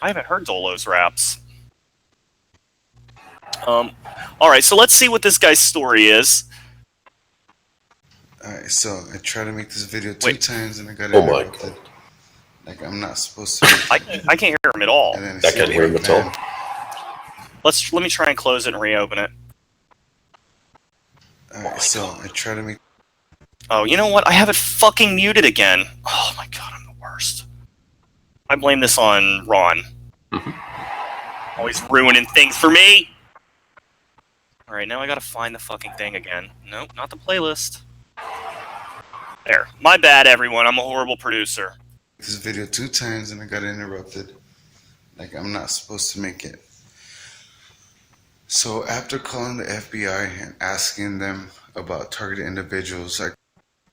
I haven't heard Dolo's raps. Alright, so let's see what this guy's story is. Alright, so I tried to make this video two times and I got interrupted. Like I'm not supposed to. I can't hear him at all. I can't hear him at all. Let me try and close it and reopen it. Alright, so I try to make. Oh, you know what? I have it fucking muted again. Oh my god, I'm the worst. I blame this on Ron. Always ruining things for me. Alright, now I gotta find the fucking thing again. Nope, not the playlist. There. My bad, everyone. I'm a horrible producer. This video two times and I got interrupted. Like I'm not supposed to make it. So after calling the FBI and asking them about targeted individuals,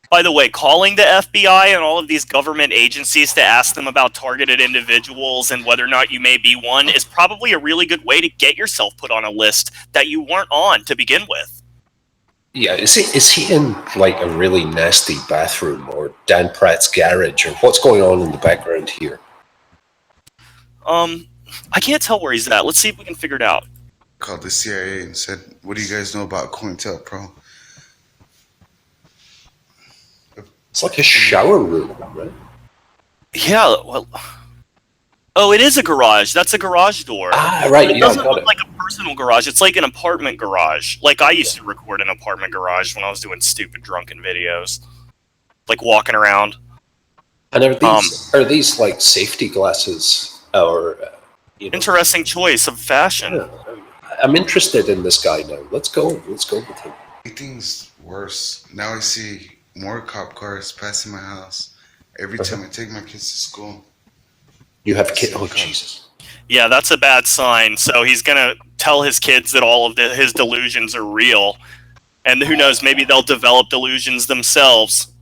By the way, calling the FBI and all of these government agencies to ask them about targeted individuals and whether or not you may be one is probably a really good way to get yourself put on a list that you weren't on to begin with. Yeah, is he in like a really nasty bathroom or Dan Pratt's garage, or what's going on in the background here? I can't tell where he's at. Let's see if we can figure it out. Called the CIA and said, "What do you guys know about COINTELPRO?" It's like a shower room, right? Yeah, well... Oh, it is a garage. That's a garage door. Ah, right. But it doesn't look like a personal garage. It's like an apartment garage. Like I used to record an apartment garage when I was doing stupid drunken videos. Like walking around. And are these like safety glasses or... Interesting choice of fashion. Yeah, I'm interested in this guy now. Let's go with him. Everything's worse. Now I see more cop cars passing my house every time I take my kids to school. You have kids? Oh, Jesus. Yeah, that's a bad sign. So he's going to tell his kids that all of his delusions are real. And who knows, maybe they'll develop delusions themselves.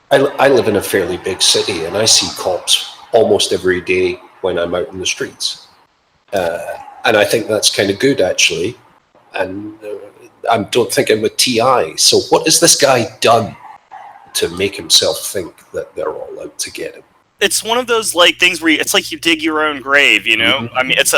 I live in a fairly big city, and I see cops almost every day when I'm out in the streets. And I think that's kind of good, actually. And I don't think I'm a TI. So what has this guy done to make himself think that they're all out to get him. It's one of those like things where it's like you dig your own grave, you know? I mean, it's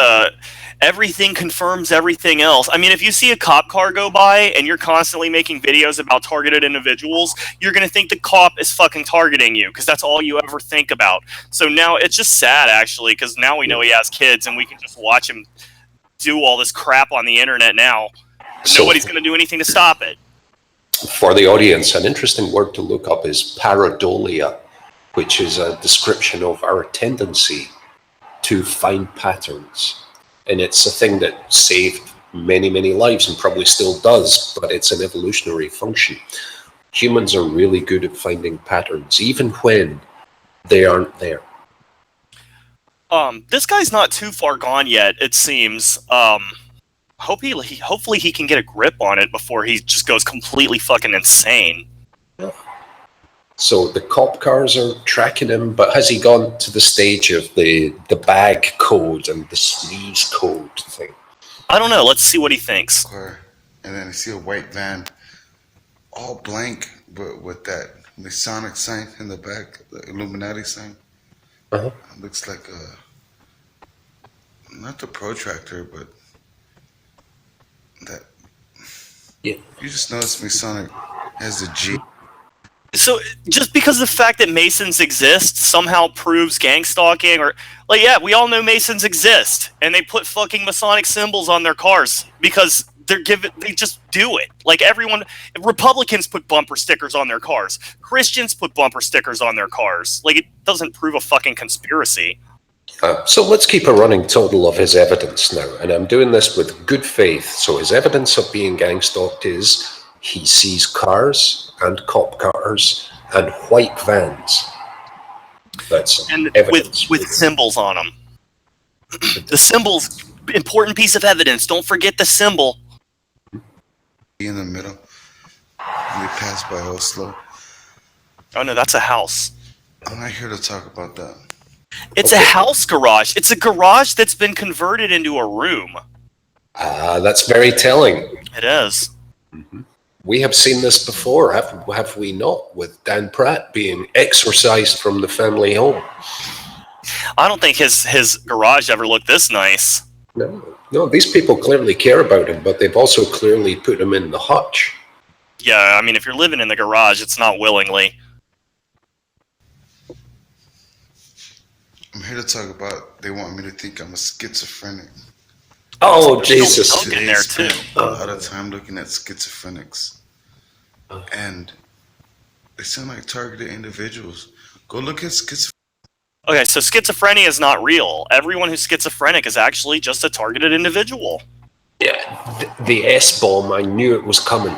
everything confirms everything else. I mean, if you see a cop car go by and you're constantly making videos about targeted individuals, you're going to think the cop is fucking targeting you because that's all you ever think about. So now it's just sad, actually, because now we know he has kids and we can just watch him do all this crap on the internet now. So, nobody's going to do anything to stop it. For the audience, an interesting word to look up is pareidolia, which is a description of our tendency to find patterns. And it's a thing that saved many, many lives and probably still does, but it's an evolutionary function. Humans are really good at finding patterns, even when they aren't there. This guy's not too far gone yet, it seems. Hopefully he can get a grip on it before he just goes completely fucking insane. So the cop cars are tracking him, but has he gone to the stage of the bag code and the sneeze code thing? I don't know. Let's see what he thinks. And then I see a white van, all blank, but with that Masonic sign in the back, the Illuminati sign. It looks like not the protractor, but that. Yeah. You just notice Masonic has the G. So just because the fact that Masons exist somehow proves gang stalking, or like, yeah, we all know Masons exist, and they put fucking Masonic symbols on their cars because they just do it. Like everyone, Republicans put bumper stickers on their cars, Christians put bumper stickers on their cars. Like it doesn't prove a fucking conspiracy. So let's keep a running total of his evidence now, and I'm doing this with good faith. So his evidence of being gang stalked is he sees cars and cop cars and white vans. That's evidence. with symbols on them. The symbol's important piece of evidence. Don't forget the symbol. In the middle, and they pass by all slow. Oh no, that's a house. I'm not here to talk about that. It's a house garage. It's a garage that's been converted into a room. That's very telling. It is. We have seen this before, have we not, with Dan Pratt being exorcised from the family home? I don't think his garage ever looked this nice. No, these people clearly care about him, but they've also clearly put him in the hutch. Yeah, I mean, if you're living in the garage, it's not willingly. I'm here to talk about, they want me to think I'm a schizophrenic. Oh, Jesus. I'll get in there too. A lot of time looking at schizophrenics. And they sound like targeted individuals. Go look at schizophrenia. Okay, so schizophrenia is not real. Everyone who's schizophrenic is actually just a targeted individual. Yeah, the S-bomb, I knew it was coming.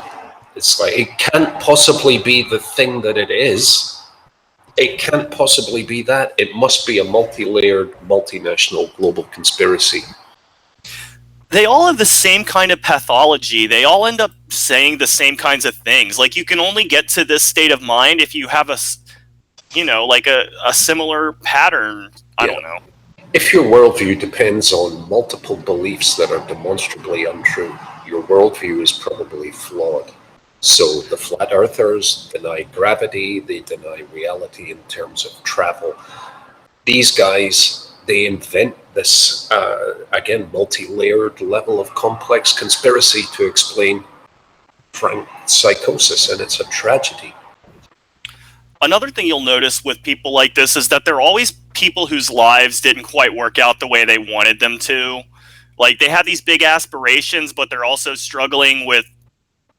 It's like, it can't possibly be the thing that it is. It can't possibly be that. It must be a multi-layered, multinational global conspiracy. They all have the same kind of pathology. They all end up saying the same kinds of things. Like, you can only get to this state of mind if you have a similar pattern. I don't know. If your worldview depends on multiple beliefs that are demonstrably untrue, your worldview is probably flawed. So the flat earthers deny gravity, they deny reality in terms of travel. These guys, they invent this, again, multi-layered level of complex conspiracy to explain frank psychosis, and it's a tragedy. Another thing you'll notice with people like this is that they're always people whose lives didn't quite work out the way they wanted them to. Like, they have these big aspirations, but they're also struggling with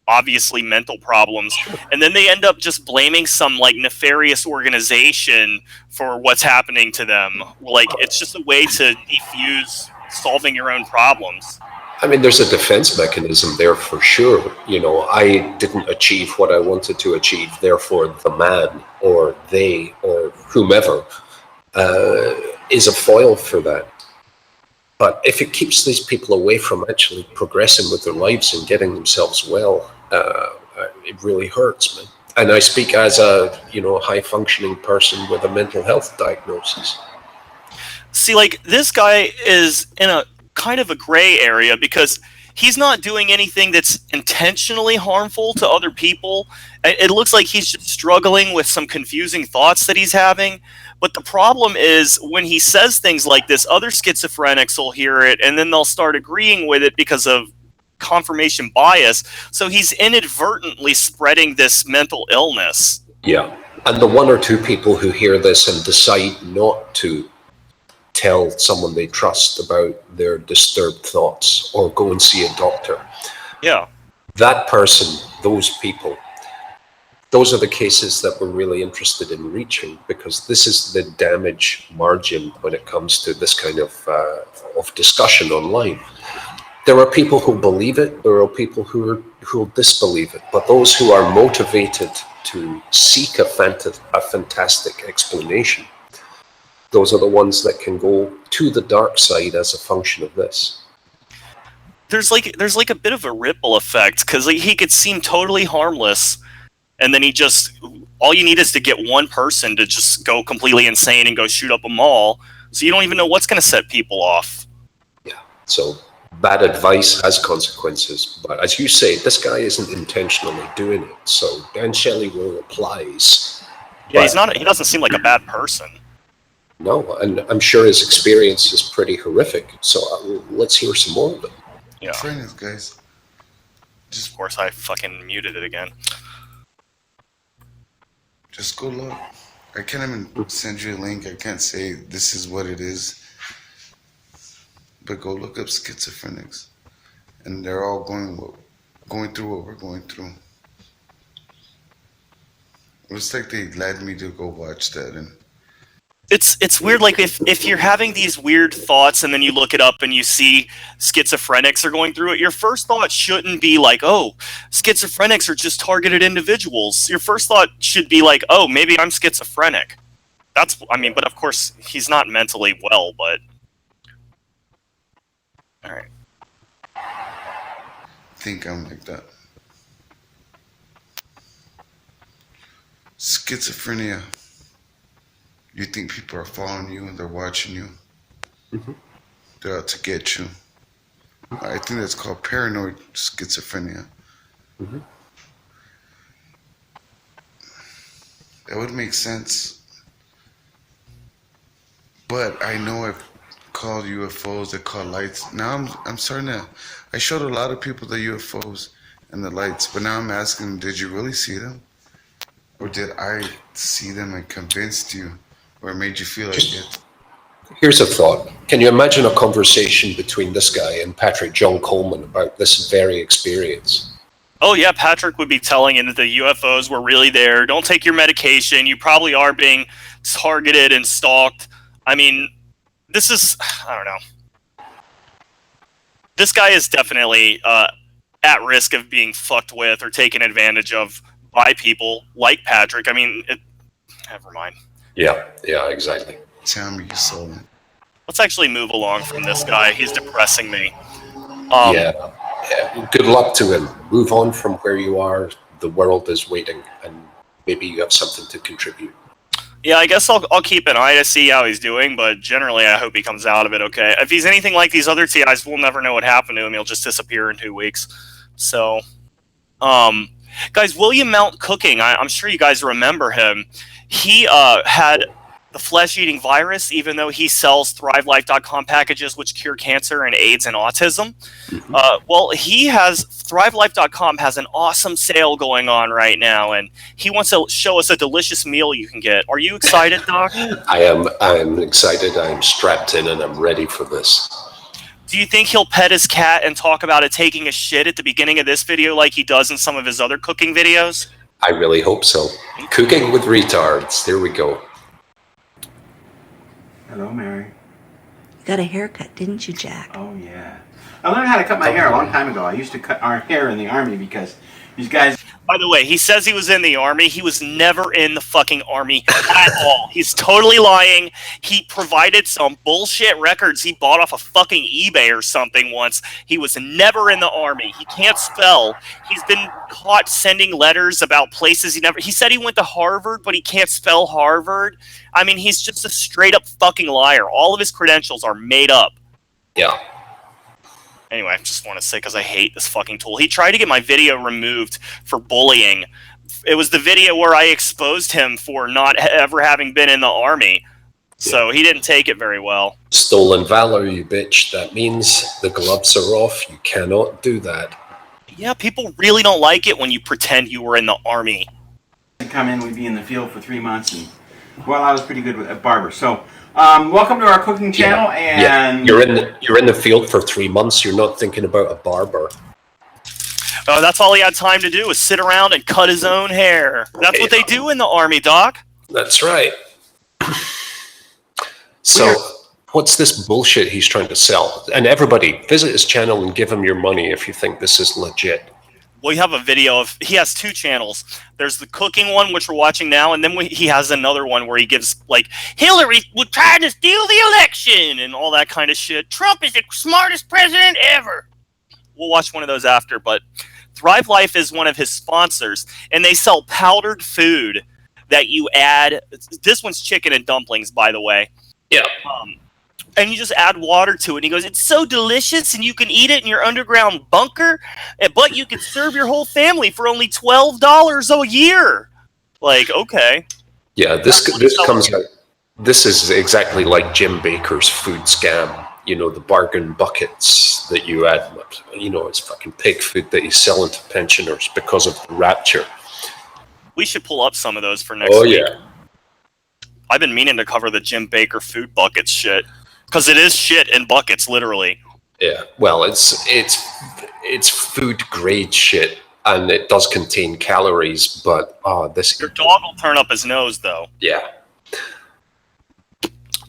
obviously mental problems, and then they end up just blaming some like nefarious organization for what's happening to them. Like, it's just a way to defuse solving your own problems. I mean, there's a defense mechanism there for sure. You know, I didn't achieve what I wanted to achieve, therefore the man or they or whomever is a foil for that. But if it keeps these people away from actually progressing with their lives and getting themselves well, it really hurts, man. And I speak as a, high-functioning person with a mental health diagnosis. See, like, this guy is in a kind of a gray area because he's not doing anything that's intentionally harmful to other people. It looks like he's just struggling with some confusing thoughts that he's having. But the problem is when he says things like this, other schizophrenics will hear it and then they'll start agreeing with it because of confirmation bias. So he's inadvertently spreading this mental illness. Yeah. And the one or two people who hear this and decide not to tell someone they trust about their disturbed thoughts or go and see a doctor. Yeah. That person, those people, those are the cases that we're really interested in reaching, because this is the damage margin when it comes to this kind of discussion online. There are people who believe it, there are people who will disbelieve it, but those who are motivated to seek a fantastic explanation, those are the ones that can go to the dark side as a function of this. There's like a bit of a ripple effect, because he could seem totally harmless, and then all you need is to get one person to just go completely insane and go shoot up a mall, so you don't even know what's going to set people off. Yeah, so bad advice has consequences, but as you say, this guy isn't intentionally doing it, so Dan Shelley rule applies. Yeah, he doesn't seem like a bad person. No, and I'm sure his experience is pretty horrific, so let's hear some more of it. Yeah. Friends, guys. Of course, I fucking muted it again. Just go look. I can't even send you a link. I can't say this is what it is. But go look up schizophrenics. And they're all going through what we're going through. It was like they led me to go watch that. And It's weird, like if you're having these weird thoughts and then you look it up and you see schizophrenics are going through it, your first thought shouldn't be like, oh, schizophrenics are just targeted individuals. Your first thought should be like, oh, maybe I'm schizophrenic. But of course, he's not mentally well, but... Alright. think I'm like that. Schizophrenia. You think people are following you and they're watching you. Mm-hmm. They're out to get you. I think that's called paranoid schizophrenia. Mm-hmm. That would make sense. But I know I've called UFOs, they call lights. Now I'm starting to, I showed a lot of people the UFOs and the lights, but now I'm asking, did you really see them? Or did I see them and convinced you? Or made you feel like it? Here's a thought. Can you imagine a conversation between this guy and Patrick John Coleman about this very experience? Oh yeah, Patrick would be telling him that the UFOs were really there. Don't take your medication. You probably are being targeted and stalked. I mean, this is, I don't know. This guy is definitely at risk of being fucked with or taken advantage of by people like Patrick. I mean, never mind. Yeah, exactly. Tell me you saw it. Let's actually move along from this guy. He's depressing me. Yeah. Good luck to him. Move on from where you are. The world is waiting, and maybe you have something to contribute. Yeah, I guess I'll keep an eye to see how he's doing, but generally I hope he comes out of it okay. If he's anything like these other TIs, we'll never know what happened to him. He'll just disappear in 2 weeks. So, guys, William Mount Cooking, I'm sure you guys remember him. He had the flesh-eating virus, even though he sells ThriveLife.com packages which cure cancer and AIDS and autism. Well, ThriveLife.com has an awesome sale going on right now, and he wants to show us a delicious meal you can get. Are you excited, Doc? I am excited. I'm strapped in, and I'm ready for this. Do you think he'll pet his cat and talk about it taking a shit at the beginning of this video like he does in some of his other cooking videos? I really hope so. Cooking with retards. There we go. Hello, Mary. You got a haircut, didn't you, Jack? Oh, yeah. I learned how to cut my hair a long time ago. I used to cut our hair in the Army because these guys... By the way, he says he was in the Army. He was never in the fucking Army at all. He's totally lying. He provided some bullshit records he bought off of fucking eBay or something once. He was never in the Army. He can't spell. He's been caught sending letters about places he never... He said he went to Harvard, but he can't spell Harvard. I mean, he's just a straight-up fucking liar. All of his credentials are made up. Yeah. Anyway, I just want to say, because I hate this fucking tool. He tried to get my video removed for bullying. It was the video where I exposed him for not ever having been in the army. So he didn't take it very well. Stolen valor, you bitch. That means the gloves are off. You cannot do that. Yeah, people really don't like it when you pretend you were in the army. Come in, we'd be in the field for 3 months, and well, I was pretty good at barber. So, welcome to our cooking channel, and you're in the field for 3 months. You're not thinking about a barber. That's all he had time to do was sit around and cut his own hair. That's what they do in the army, Doc. That's right. So, what's this bullshit he's trying to sell? And everybody, visit his channel and give him your money if you think this is legit. We have a video of, he has 2 channels. There's the cooking one, which we're watching now, and then he has another one where he gives, like, Hillary was trying to steal the election and all that kind of shit. Trump is the smartest president ever. We'll watch one of those after, but Thrive Life is one of his sponsors, and they sell powdered food that you add. This one's chicken and dumplings, by the way. Yeah. And you just add water to it. And he goes, it's so delicious, and you can eat it in your underground bunker, but you can serve your whole family for only $12 a year. Like, okay. Yeah, this comes out. This is exactly like Jim Baker's food scam. You know, the bargain buckets that you add. You know, it's fucking pig food that he's selling to pensioners because of the rapture. We should pull up some of those for next week. Yeah. I've been meaning to cover the Jim Baker food buckets shit. Because it is shit in buckets, literally. Yeah, well, it's food grade shit, and it does contain calories, but this... Your dog will turn up his nose, though. Yeah.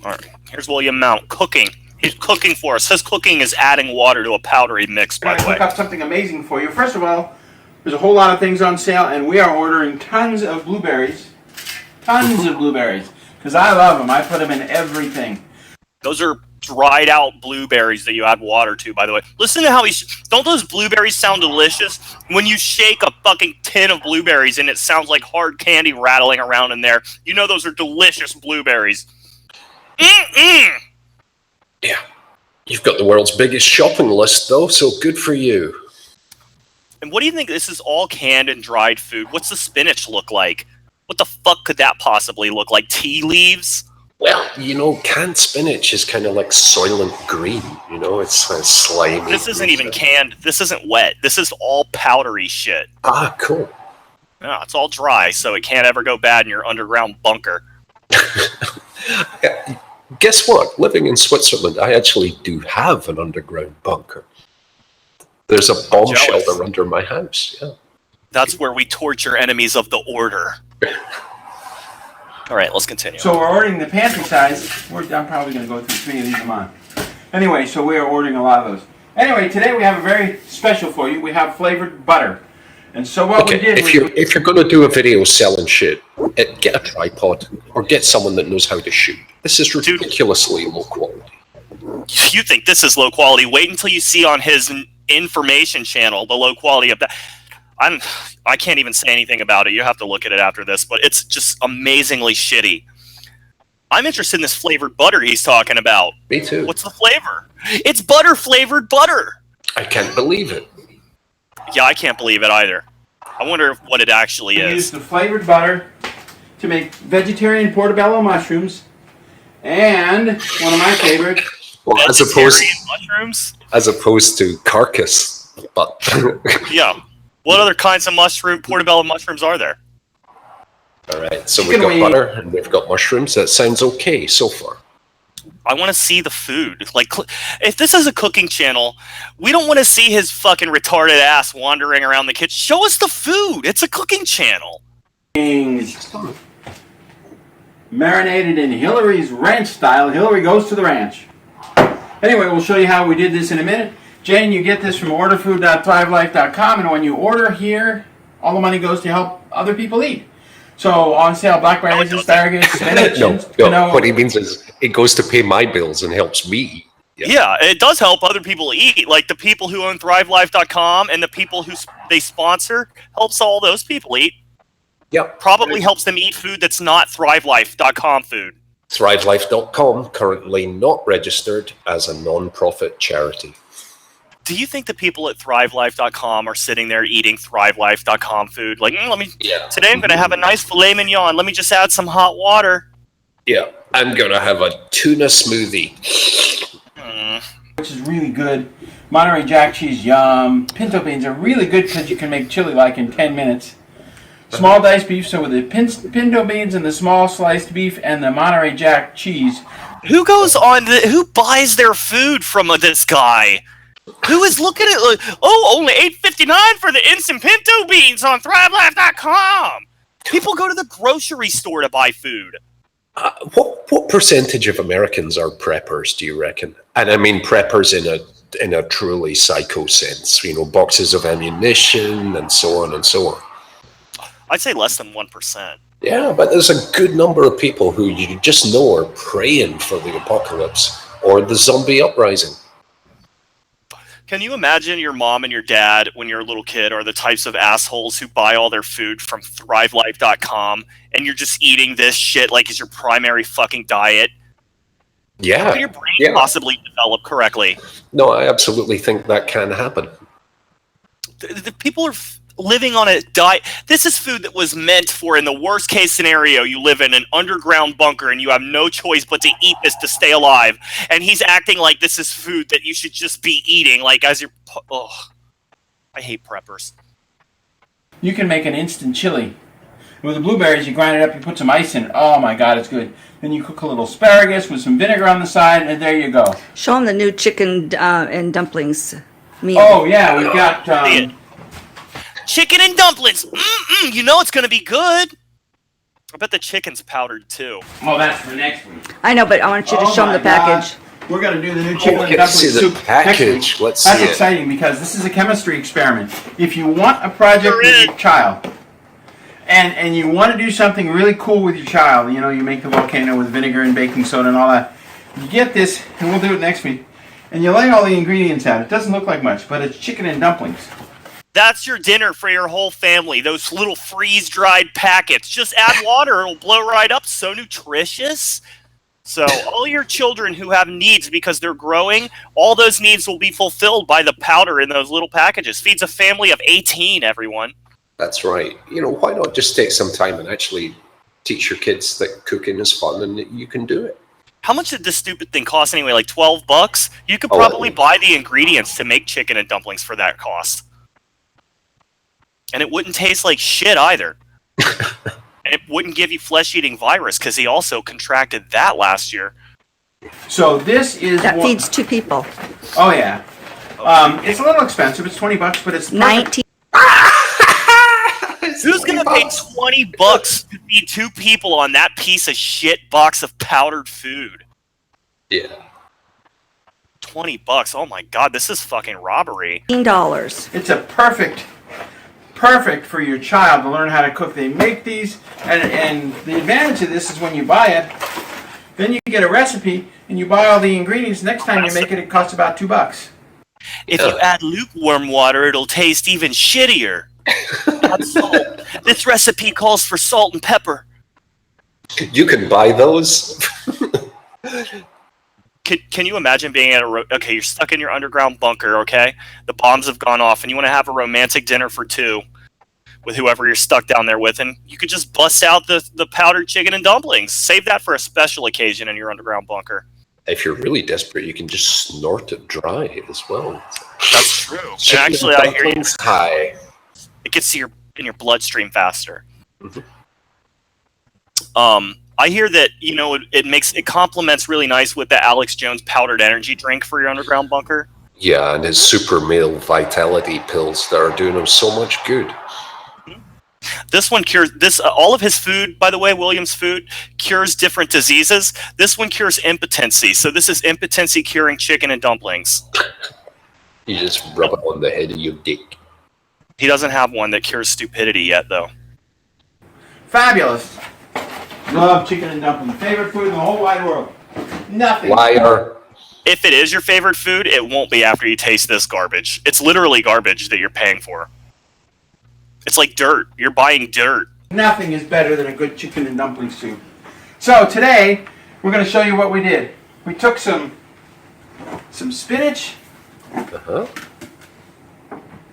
Alright, here's William Mount, cooking. He's cooking for us. His cooking is adding water to a powdery mix, by the way. I'm going to cook up something amazing for you. First of all, there's a whole lot of things on sale, and we are ordering tons of blueberries. Tons of blueberries. Because I love them. I put them in everything. Those are dried out blueberries that you add water to, by the way. Listen to how don't those blueberries sound delicious? When you shake a fucking tin of blueberries and it sounds like hard candy rattling around in there, you know those are delicious blueberries. Mm-mm. Yeah. You've got the world's biggest shopping list, though, so good for you. And what do you think? This is all canned and dried food. What's the spinach look like? What the fuck could that possibly look like? Tea leaves? Well, you know, canned spinach is kind of like Soylent Green, you know, it's slimy. This isn't even canned. This isn't wet. This is all powdery shit. Ah, cool. Yeah, it's all dry, so it can't ever go bad in your underground bunker. Guess what? Living in Switzerland, I actually do have an underground bunker. There's a bomb shelter under my house, yeah. That's where we torture enemies of the order. All right, let's continue. So we're ordering the pantry size. I'm probably going to go through 3 of these a month. Anyway, so we are ordering a lot of those. Anyway, today we have a very special for you. We have flavored butter. And so what we did if you're going to do a video selling shit, get a tripod or get someone that knows how to shoot. This is ridiculously low quality. You think this is low quality? Wait until you see on his information channel the low quality of that. I can't even say anything about it. You have to look at it after this, but it's just amazingly shitty. I'm interested in this flavored butter he's talking about. Me too. What's the flavor? It's butter flavored butter. I can't believe it. Yeah, I can't believe it either. I wonder what it actually is. We use the flavored butter to make vegetarian portobello mushrooms, and one of my favorites. Well, mushrooms? As opposed to carcass, but yeah. What other kinds of portobello mushrooms are there? All right, so we've got butter and we've got mushrooms. That sounds okay so far. I want to see the food. Like, if this is a cooking channel, we don't want to see his fucking retarded ass wandering around the kitchen. Show us the food. It's a cooking channel. Marinated in Hillary's ranch style. Hillary goes to the ranch. Anyway, we'll show you how we did this in a minute. Jane, you get this from orderfood.thrivelife.com, and when you order here, all the money goes to help other people eat. So on sale, blackberries, asparagus, spinach. No. What he means is it goes to pay my bills and helps me eat. Yeah, it does help other people eat. Like the people who own thrivelife.com and the people who they sponsor helps all those people eat. Yep. Probably helps them eat food that's not thrivelife.com food. Thrivelife.com, currently not registered as a non-profit charity. Do you think the people at ThriveLife.com are sitting there eating ThriveLife.com food? Like, today I'm going to have a nice filet mignon. Let me just add some hot water. Yeah, I'm going to have a tuna smoothie. Which is really good. Monterey Jack cheese, yum. Pinto beans are really good because you can make chili like in 10 minutes. Small diced beef, so with the pinto beans and the small sliced beef and the Monterey Jack cheese. Who buys their food from this guy? Who is looking at like, only $8.59 for the instant pinto beans on ThriveLife.com? People go to the grocery store to buy food. What percentage of Americans are preppers, do you reckon? And I mean preppers in a truly psycho sense. Boxes of ammunition and so on and so on. I'd say less than 1%. Yeah, but there's a good number of people who you just know are praying for the apocalypse or the zombie uprising. Can you imagine your mom and your dad, when you're a little kid, are the types of assholes who buy all their food from ThriveLife.com and you're just eating this shit like it's your primary fucking diet? Yeah. How can your brain possibly develop correctly? No, I absolutely think that can happen. The people are living on a diet. This is food that was meant for, in the worst case scenario, you live in an underground bunker and you have no choice but to eat this to stay alive. And he's acting like this is food that you should just be eating, like as you're. Oh, I hate preppers. You can make an instant chili. With the blueberries, you grind it up, you put some ice in it. Oh my God, it's good. Then you cook a little asparagus with some vinegar on the side, and there you go. Show them the new chicken and dumplings meal. Oh yeah, we've got chicken and dumplings. You know it's going to be good. I bet the chicken's powdered too. Oh, that's for next week. I know, but I want you to show them the package. We're going to do the new chicken and Let's dumpling see soup the package. Let's see That's it. exciting because this is a chemistry experiment. If you want a project with your child, and you want to do something really cool with your child, you make the volcano with vinegar and baking soda and all that, you get this, and we'll do it next week, and you lay all the ingredients out. It doesn't look like much, but it's chicken and dumplings. That's your dinner for your whole family. Those little freeze-dried packets. Just add water. It'll blow right up. So nutritious. So all your children who have needs because they're growing, all those needs will be fulfilled by the powder in those little packages. Feeds a family of 18, everyone. That's right. Why not just take some time and actually teach your kids that cooking is fun and that you can do it? How much did this stupid thing cost anyway? Like $12? You could probably buy the ingredients to make chicken and dumplings for that cost. And it wouldn't taste like shit either. And it wouldn't give you flesh-eating virus because he also contracted that last year. So this is that feeds 2 people. Oh yeah, it's a little expensive. It's $20, but it's 19. Who's gonna pay $20 to feed 2 people on that piece of shit box of powdered food? Yeah. $20. Oh my God, this is fucking robbery. $15. It's a perfect for your child to learn how to cook. They make these, and the advantage of this is when you buy it, then you get a recipe and you buy all the ingredients. Next time you make it, it costs about $2. If you add lukewarm water, it'll taste even shittier. Add salt. This recipe calls for salt and pepper. You can buy those. Can you imagine being at okay, you're stuck in your underground bunker, okay? The bombs have gone off, and you want to have a romantic dinner for 2 with whoever you're stuck down there with, and you could just bust out the powdered chicken and dumplings. Save that for a special occasion in your underground bunker. If you're really desperate, you can just snort it dry as well. That's true. And actually, I hear you. High. It gets to in your bloodstream faster. Mm-hmm. I hear that it complements really nice with the Alex Jones powdered energy drink for your underground bunker. Yeah, and his super male vitality pills that are doing him so much good. This one cures all of his food, by the way, William's food cures different diseases. This one cures impotency. So this is impotency curing chicken and dumplings. You just rub it on the head of your dick. He doesn't have one that cures stupidity yet, though. Fabulous. Love chicken and dumplings. Favorite food in the whole wide world. Nothing. Liar. If it is your favorite food, it won't be after you taste this garbage. It's literally garbage that you're paying for. It's like dirt. You're buying dirt. Nothing is better than a good chicken and dumpling soup. So today, we're going to show you what we did. We took some spinach,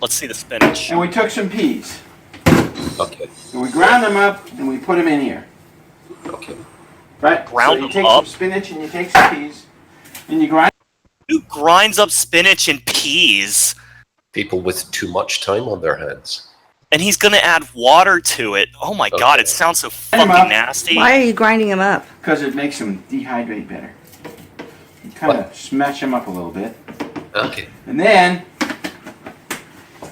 Let's see the spinach. And we took some peas. Okay. And we ground them up and we put them in here. Okay. Right? Ground so you them take up? some spinach and you take some peas and you grind. Who grinds up spinach and peas? People with too much time on their hands. And he's gonna add water to it. Oh my god, it sounds so Grind 'em fucking up. nasty. Why are you grinding them up? Because it makes them dehydrate better. You kind of smash them up a little bit. Okay. And then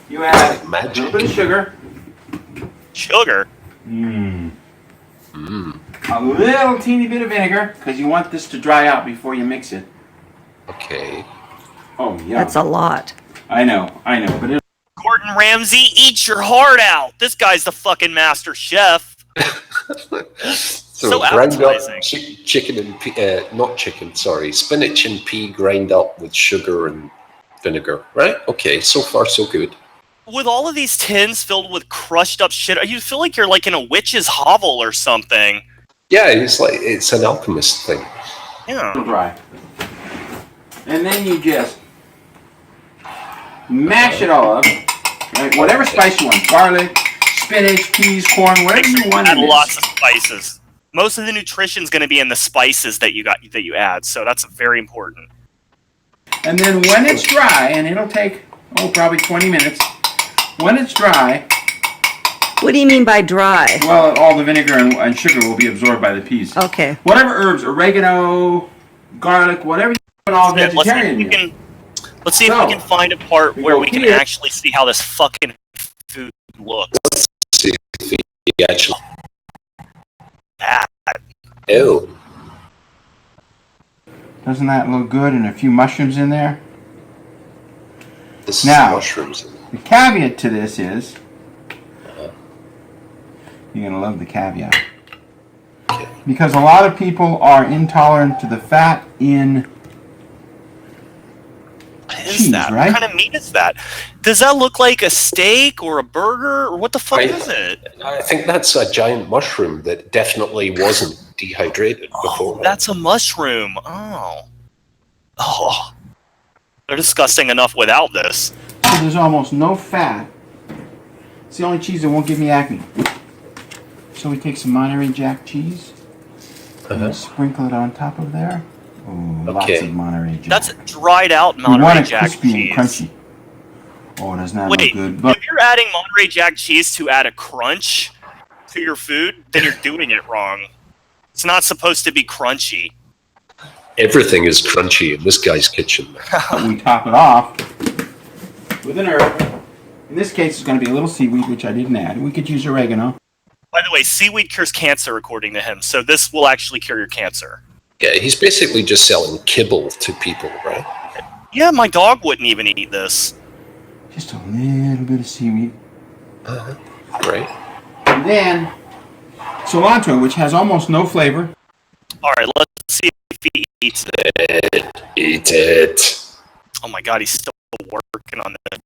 you add a Magic. little bit of sugar. Sugar? A little teeny bit of vinegar, because you want this to dry out before you mix it. Okay. Oh, yeah. That's a lot. I know, but it. Gordon Ramsay, eat your heart out. This guy's the fucking master chef. So grind up appetizing. chicken and pea, not chicken, sorry, spinach and pea grind up with sugar and vinegar, right? Okay, so far so good. With all of these tins filled with crushed up shit, you feel like you're like in a witch's hovel or something. Yeah, it's an alchemist thing. Yeah. Dry. And then you just mash it all up. Right? Whatever spice you want. Garlic, spinach, peas, corn, whatever you want. Add lots of spices. Most of the nutrition's going to be in the spices that you add, so that's very important. And then when it's dry, and it'll take, probably 20 minutes. When it's dry... What do you mean by dry? Well, all the vinegar and sugar will be absorbed by the peas. Okay. Whatever herbs, oregano, garlic, whatever you put all vegetarian. Let's see if we can find a part where we can actually see how this fucking food looks. Let's see if we actually... Bad. Ew. Doesn't that look good? And a few mushrooms in there. This Now, is mushrooms. the caveat to this is, you're going to love the caveat. Okay. Because a lot of people are intolerant to the fat in cheese, that? right? What kind of meat is that? Does that look like a steak or a burger, or what the fuck is it? I think that's a giant mushroom that definitely wasn't dehydrated before. That's a mushroom. Oh. They're disgusting enough without this. So there's almost no fat. It's the only cheese that won't give me acne. So we take some Monterey Jack cheese and sprinkle it on top of there. Oh, lots of Monterey Jack. That's dried out We want Monterey it Jack crispy cheese. and crunchy. Oh, doesn't that look Wait, good? But if you're adding Monterey Jack cheese to add a crunch to your food, then you're doing it wrong. It's not supposed to be crunchy. Everything is crunchy in this guy's kitchen. we top it off with an herb. In this case, it's going to be a little seaweed, which I didn't add. We could use oregano. By the way, seaweed cures cancer, according to him, so this will actually cure your cancer. Yeah, he's basically just selling kibble to people, right? Yeah, my dog wouldn't even eat this. Just a little bit of seaweed. Right. And then cilantro, which has almost no flavor. All right, let's see if he eats it. Eat it. Oh my god, he's still working on it.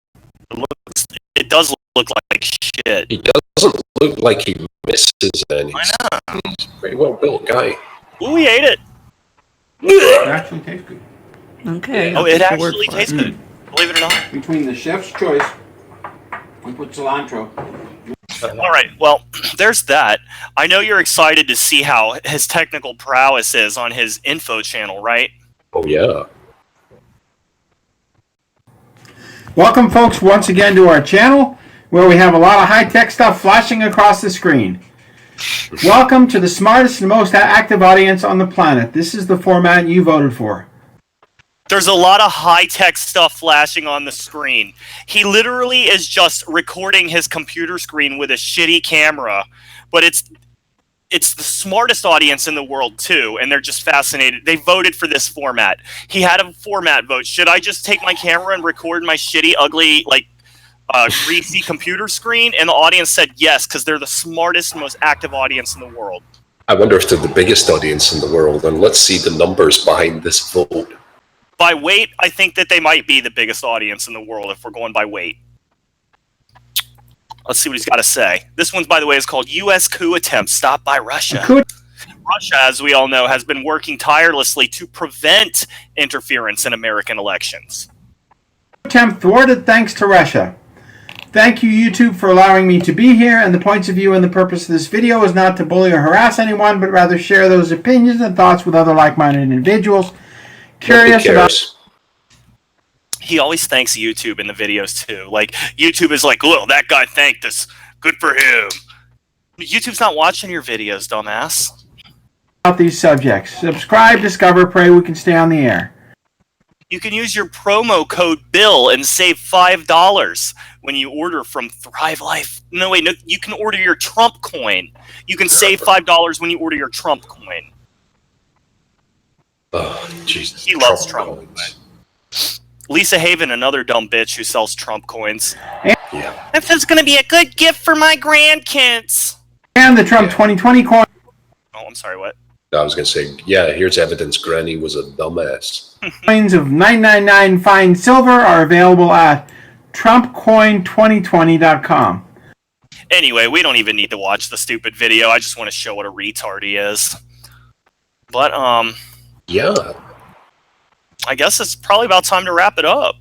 It does look like shit. He doesn't look like he misses any. I know. He's a pretty well built guy. Ooh, he ate it. It actually tastes good. Okay. Oh, it actually tastes good. Believe it or not. Between the chef's choice, we put cilantro. All right, well, there's that. I know you're excited to see how his technical prowess is on his info channel, right? Oh, yeah. Welcome, folks, once again to our channel, where we have a lot of high-tech stuff flashing across the screen. Welcome to the smartest and most active audience on the planet. This is the format you voted for. There's a lot of high-tech stuff flashing on the screen. He literally is just recording his computer screen with a shitty camera, but it's the smartest audience in the world, too, and they're just fascinated. They voted for this format. He had a format vote. Should I just take my camera and record my shitty, ugly, greasy computer screen? And the audience said yes, because they're the smartest, most active audience in the world. I wonder if they're the biggest audience in the world, and let's see the numbers behind this vote. By weight, I think that they might be the biggest audience in the world if we're going by weight. Let's see what he's got to say. This one, by the way, is called U.S. coup attempt stopped by Russia. Russia, as we all know, has been working tirelessly to prevent interference in American elections. Attempt thwarted thanks to Russia. Thank you, YouTube, for allowing me to be here, and the points of view and the purpose of this video is not to bully or harass anyone, but rather share those opinions and thoughts with other like-minded individuals curious about... He always thanks YouTube in the videos, too. Like, YouTube is like, oh, that guy thanked us. Good for him. YouTube's not watching your videos, dumbass. About these subjects. Subscribe, discover, pray we can stay on the air. You can use your promo code BILL and save $5 when you order from Thrive Life. No, wait, no, you can order your Trump coin. You can save $5 when you order your Trump coin. Oh, Jesus. He loves Trump. Lisa Haven, another dumb bitch who sells Trump coins. Yeah. This is going to be a good gift for my grandkids. And the Trump 2020 coin. Oh, I'm sorry, what? I was going to say, yeah, here's evidence Granny was a dumbass. Coins of 999 fine silver are available at TrumpCoin2020.com. Anyway, we don't even need to watch the stupid video. I just want to show what a retard he is. But, yeah. I guess it's probably about time to wrap it up.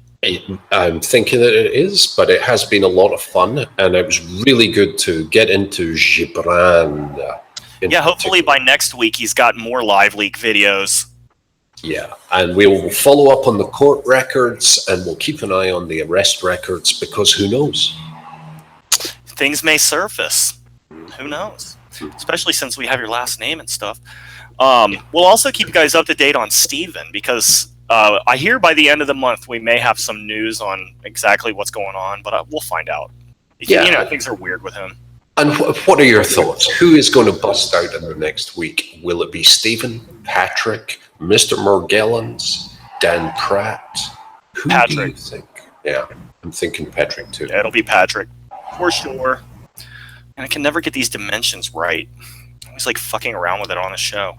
I'm thinking that it is, but it has been a lot of fun, and it was really good to get into Gibran. Yeah, hopefully by next week he's got more live leak videos. Yeah, and we'll follow up on the court records, and we'll keep an eye on the arrest records, because who knows? Things may surface. Who knows? Especially since we have your last name and stuff. We'll also keep you guys up to date on Steven, because I hear by the end of the month we may have some news on exactly what's going on, but we'll find out. Yeah. You know, things are weird with him. And what are your thoughts? Who is going to bust out in the next week? Will it be Stephen, Patrick, Mr. Morgellons, Dan Pratt? Who do you think? Yeah, I'm thinking Patrick too. Yeah, it'll be Patrick, for sure. And I can never get these dimensions right. He's like fucking around with it on the show.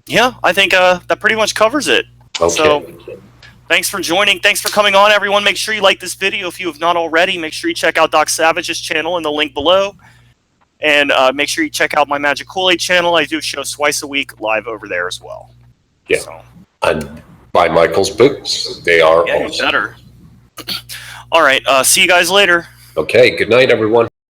Yeah, I think that pretty much covers it. Okay. So, thanks for joining. Thanks for coming on, everyone. Make sure you like this video if you have not already. Make sure you check out Doc Savage's channel in the link below. And make sure you check out my Magic Kool-Aid channel. I do shows twice a week live over there as well. Yeah. So. And buy Michael's books. They are awesome. You better. All right. See you guys later. Okay. Good night, everyone.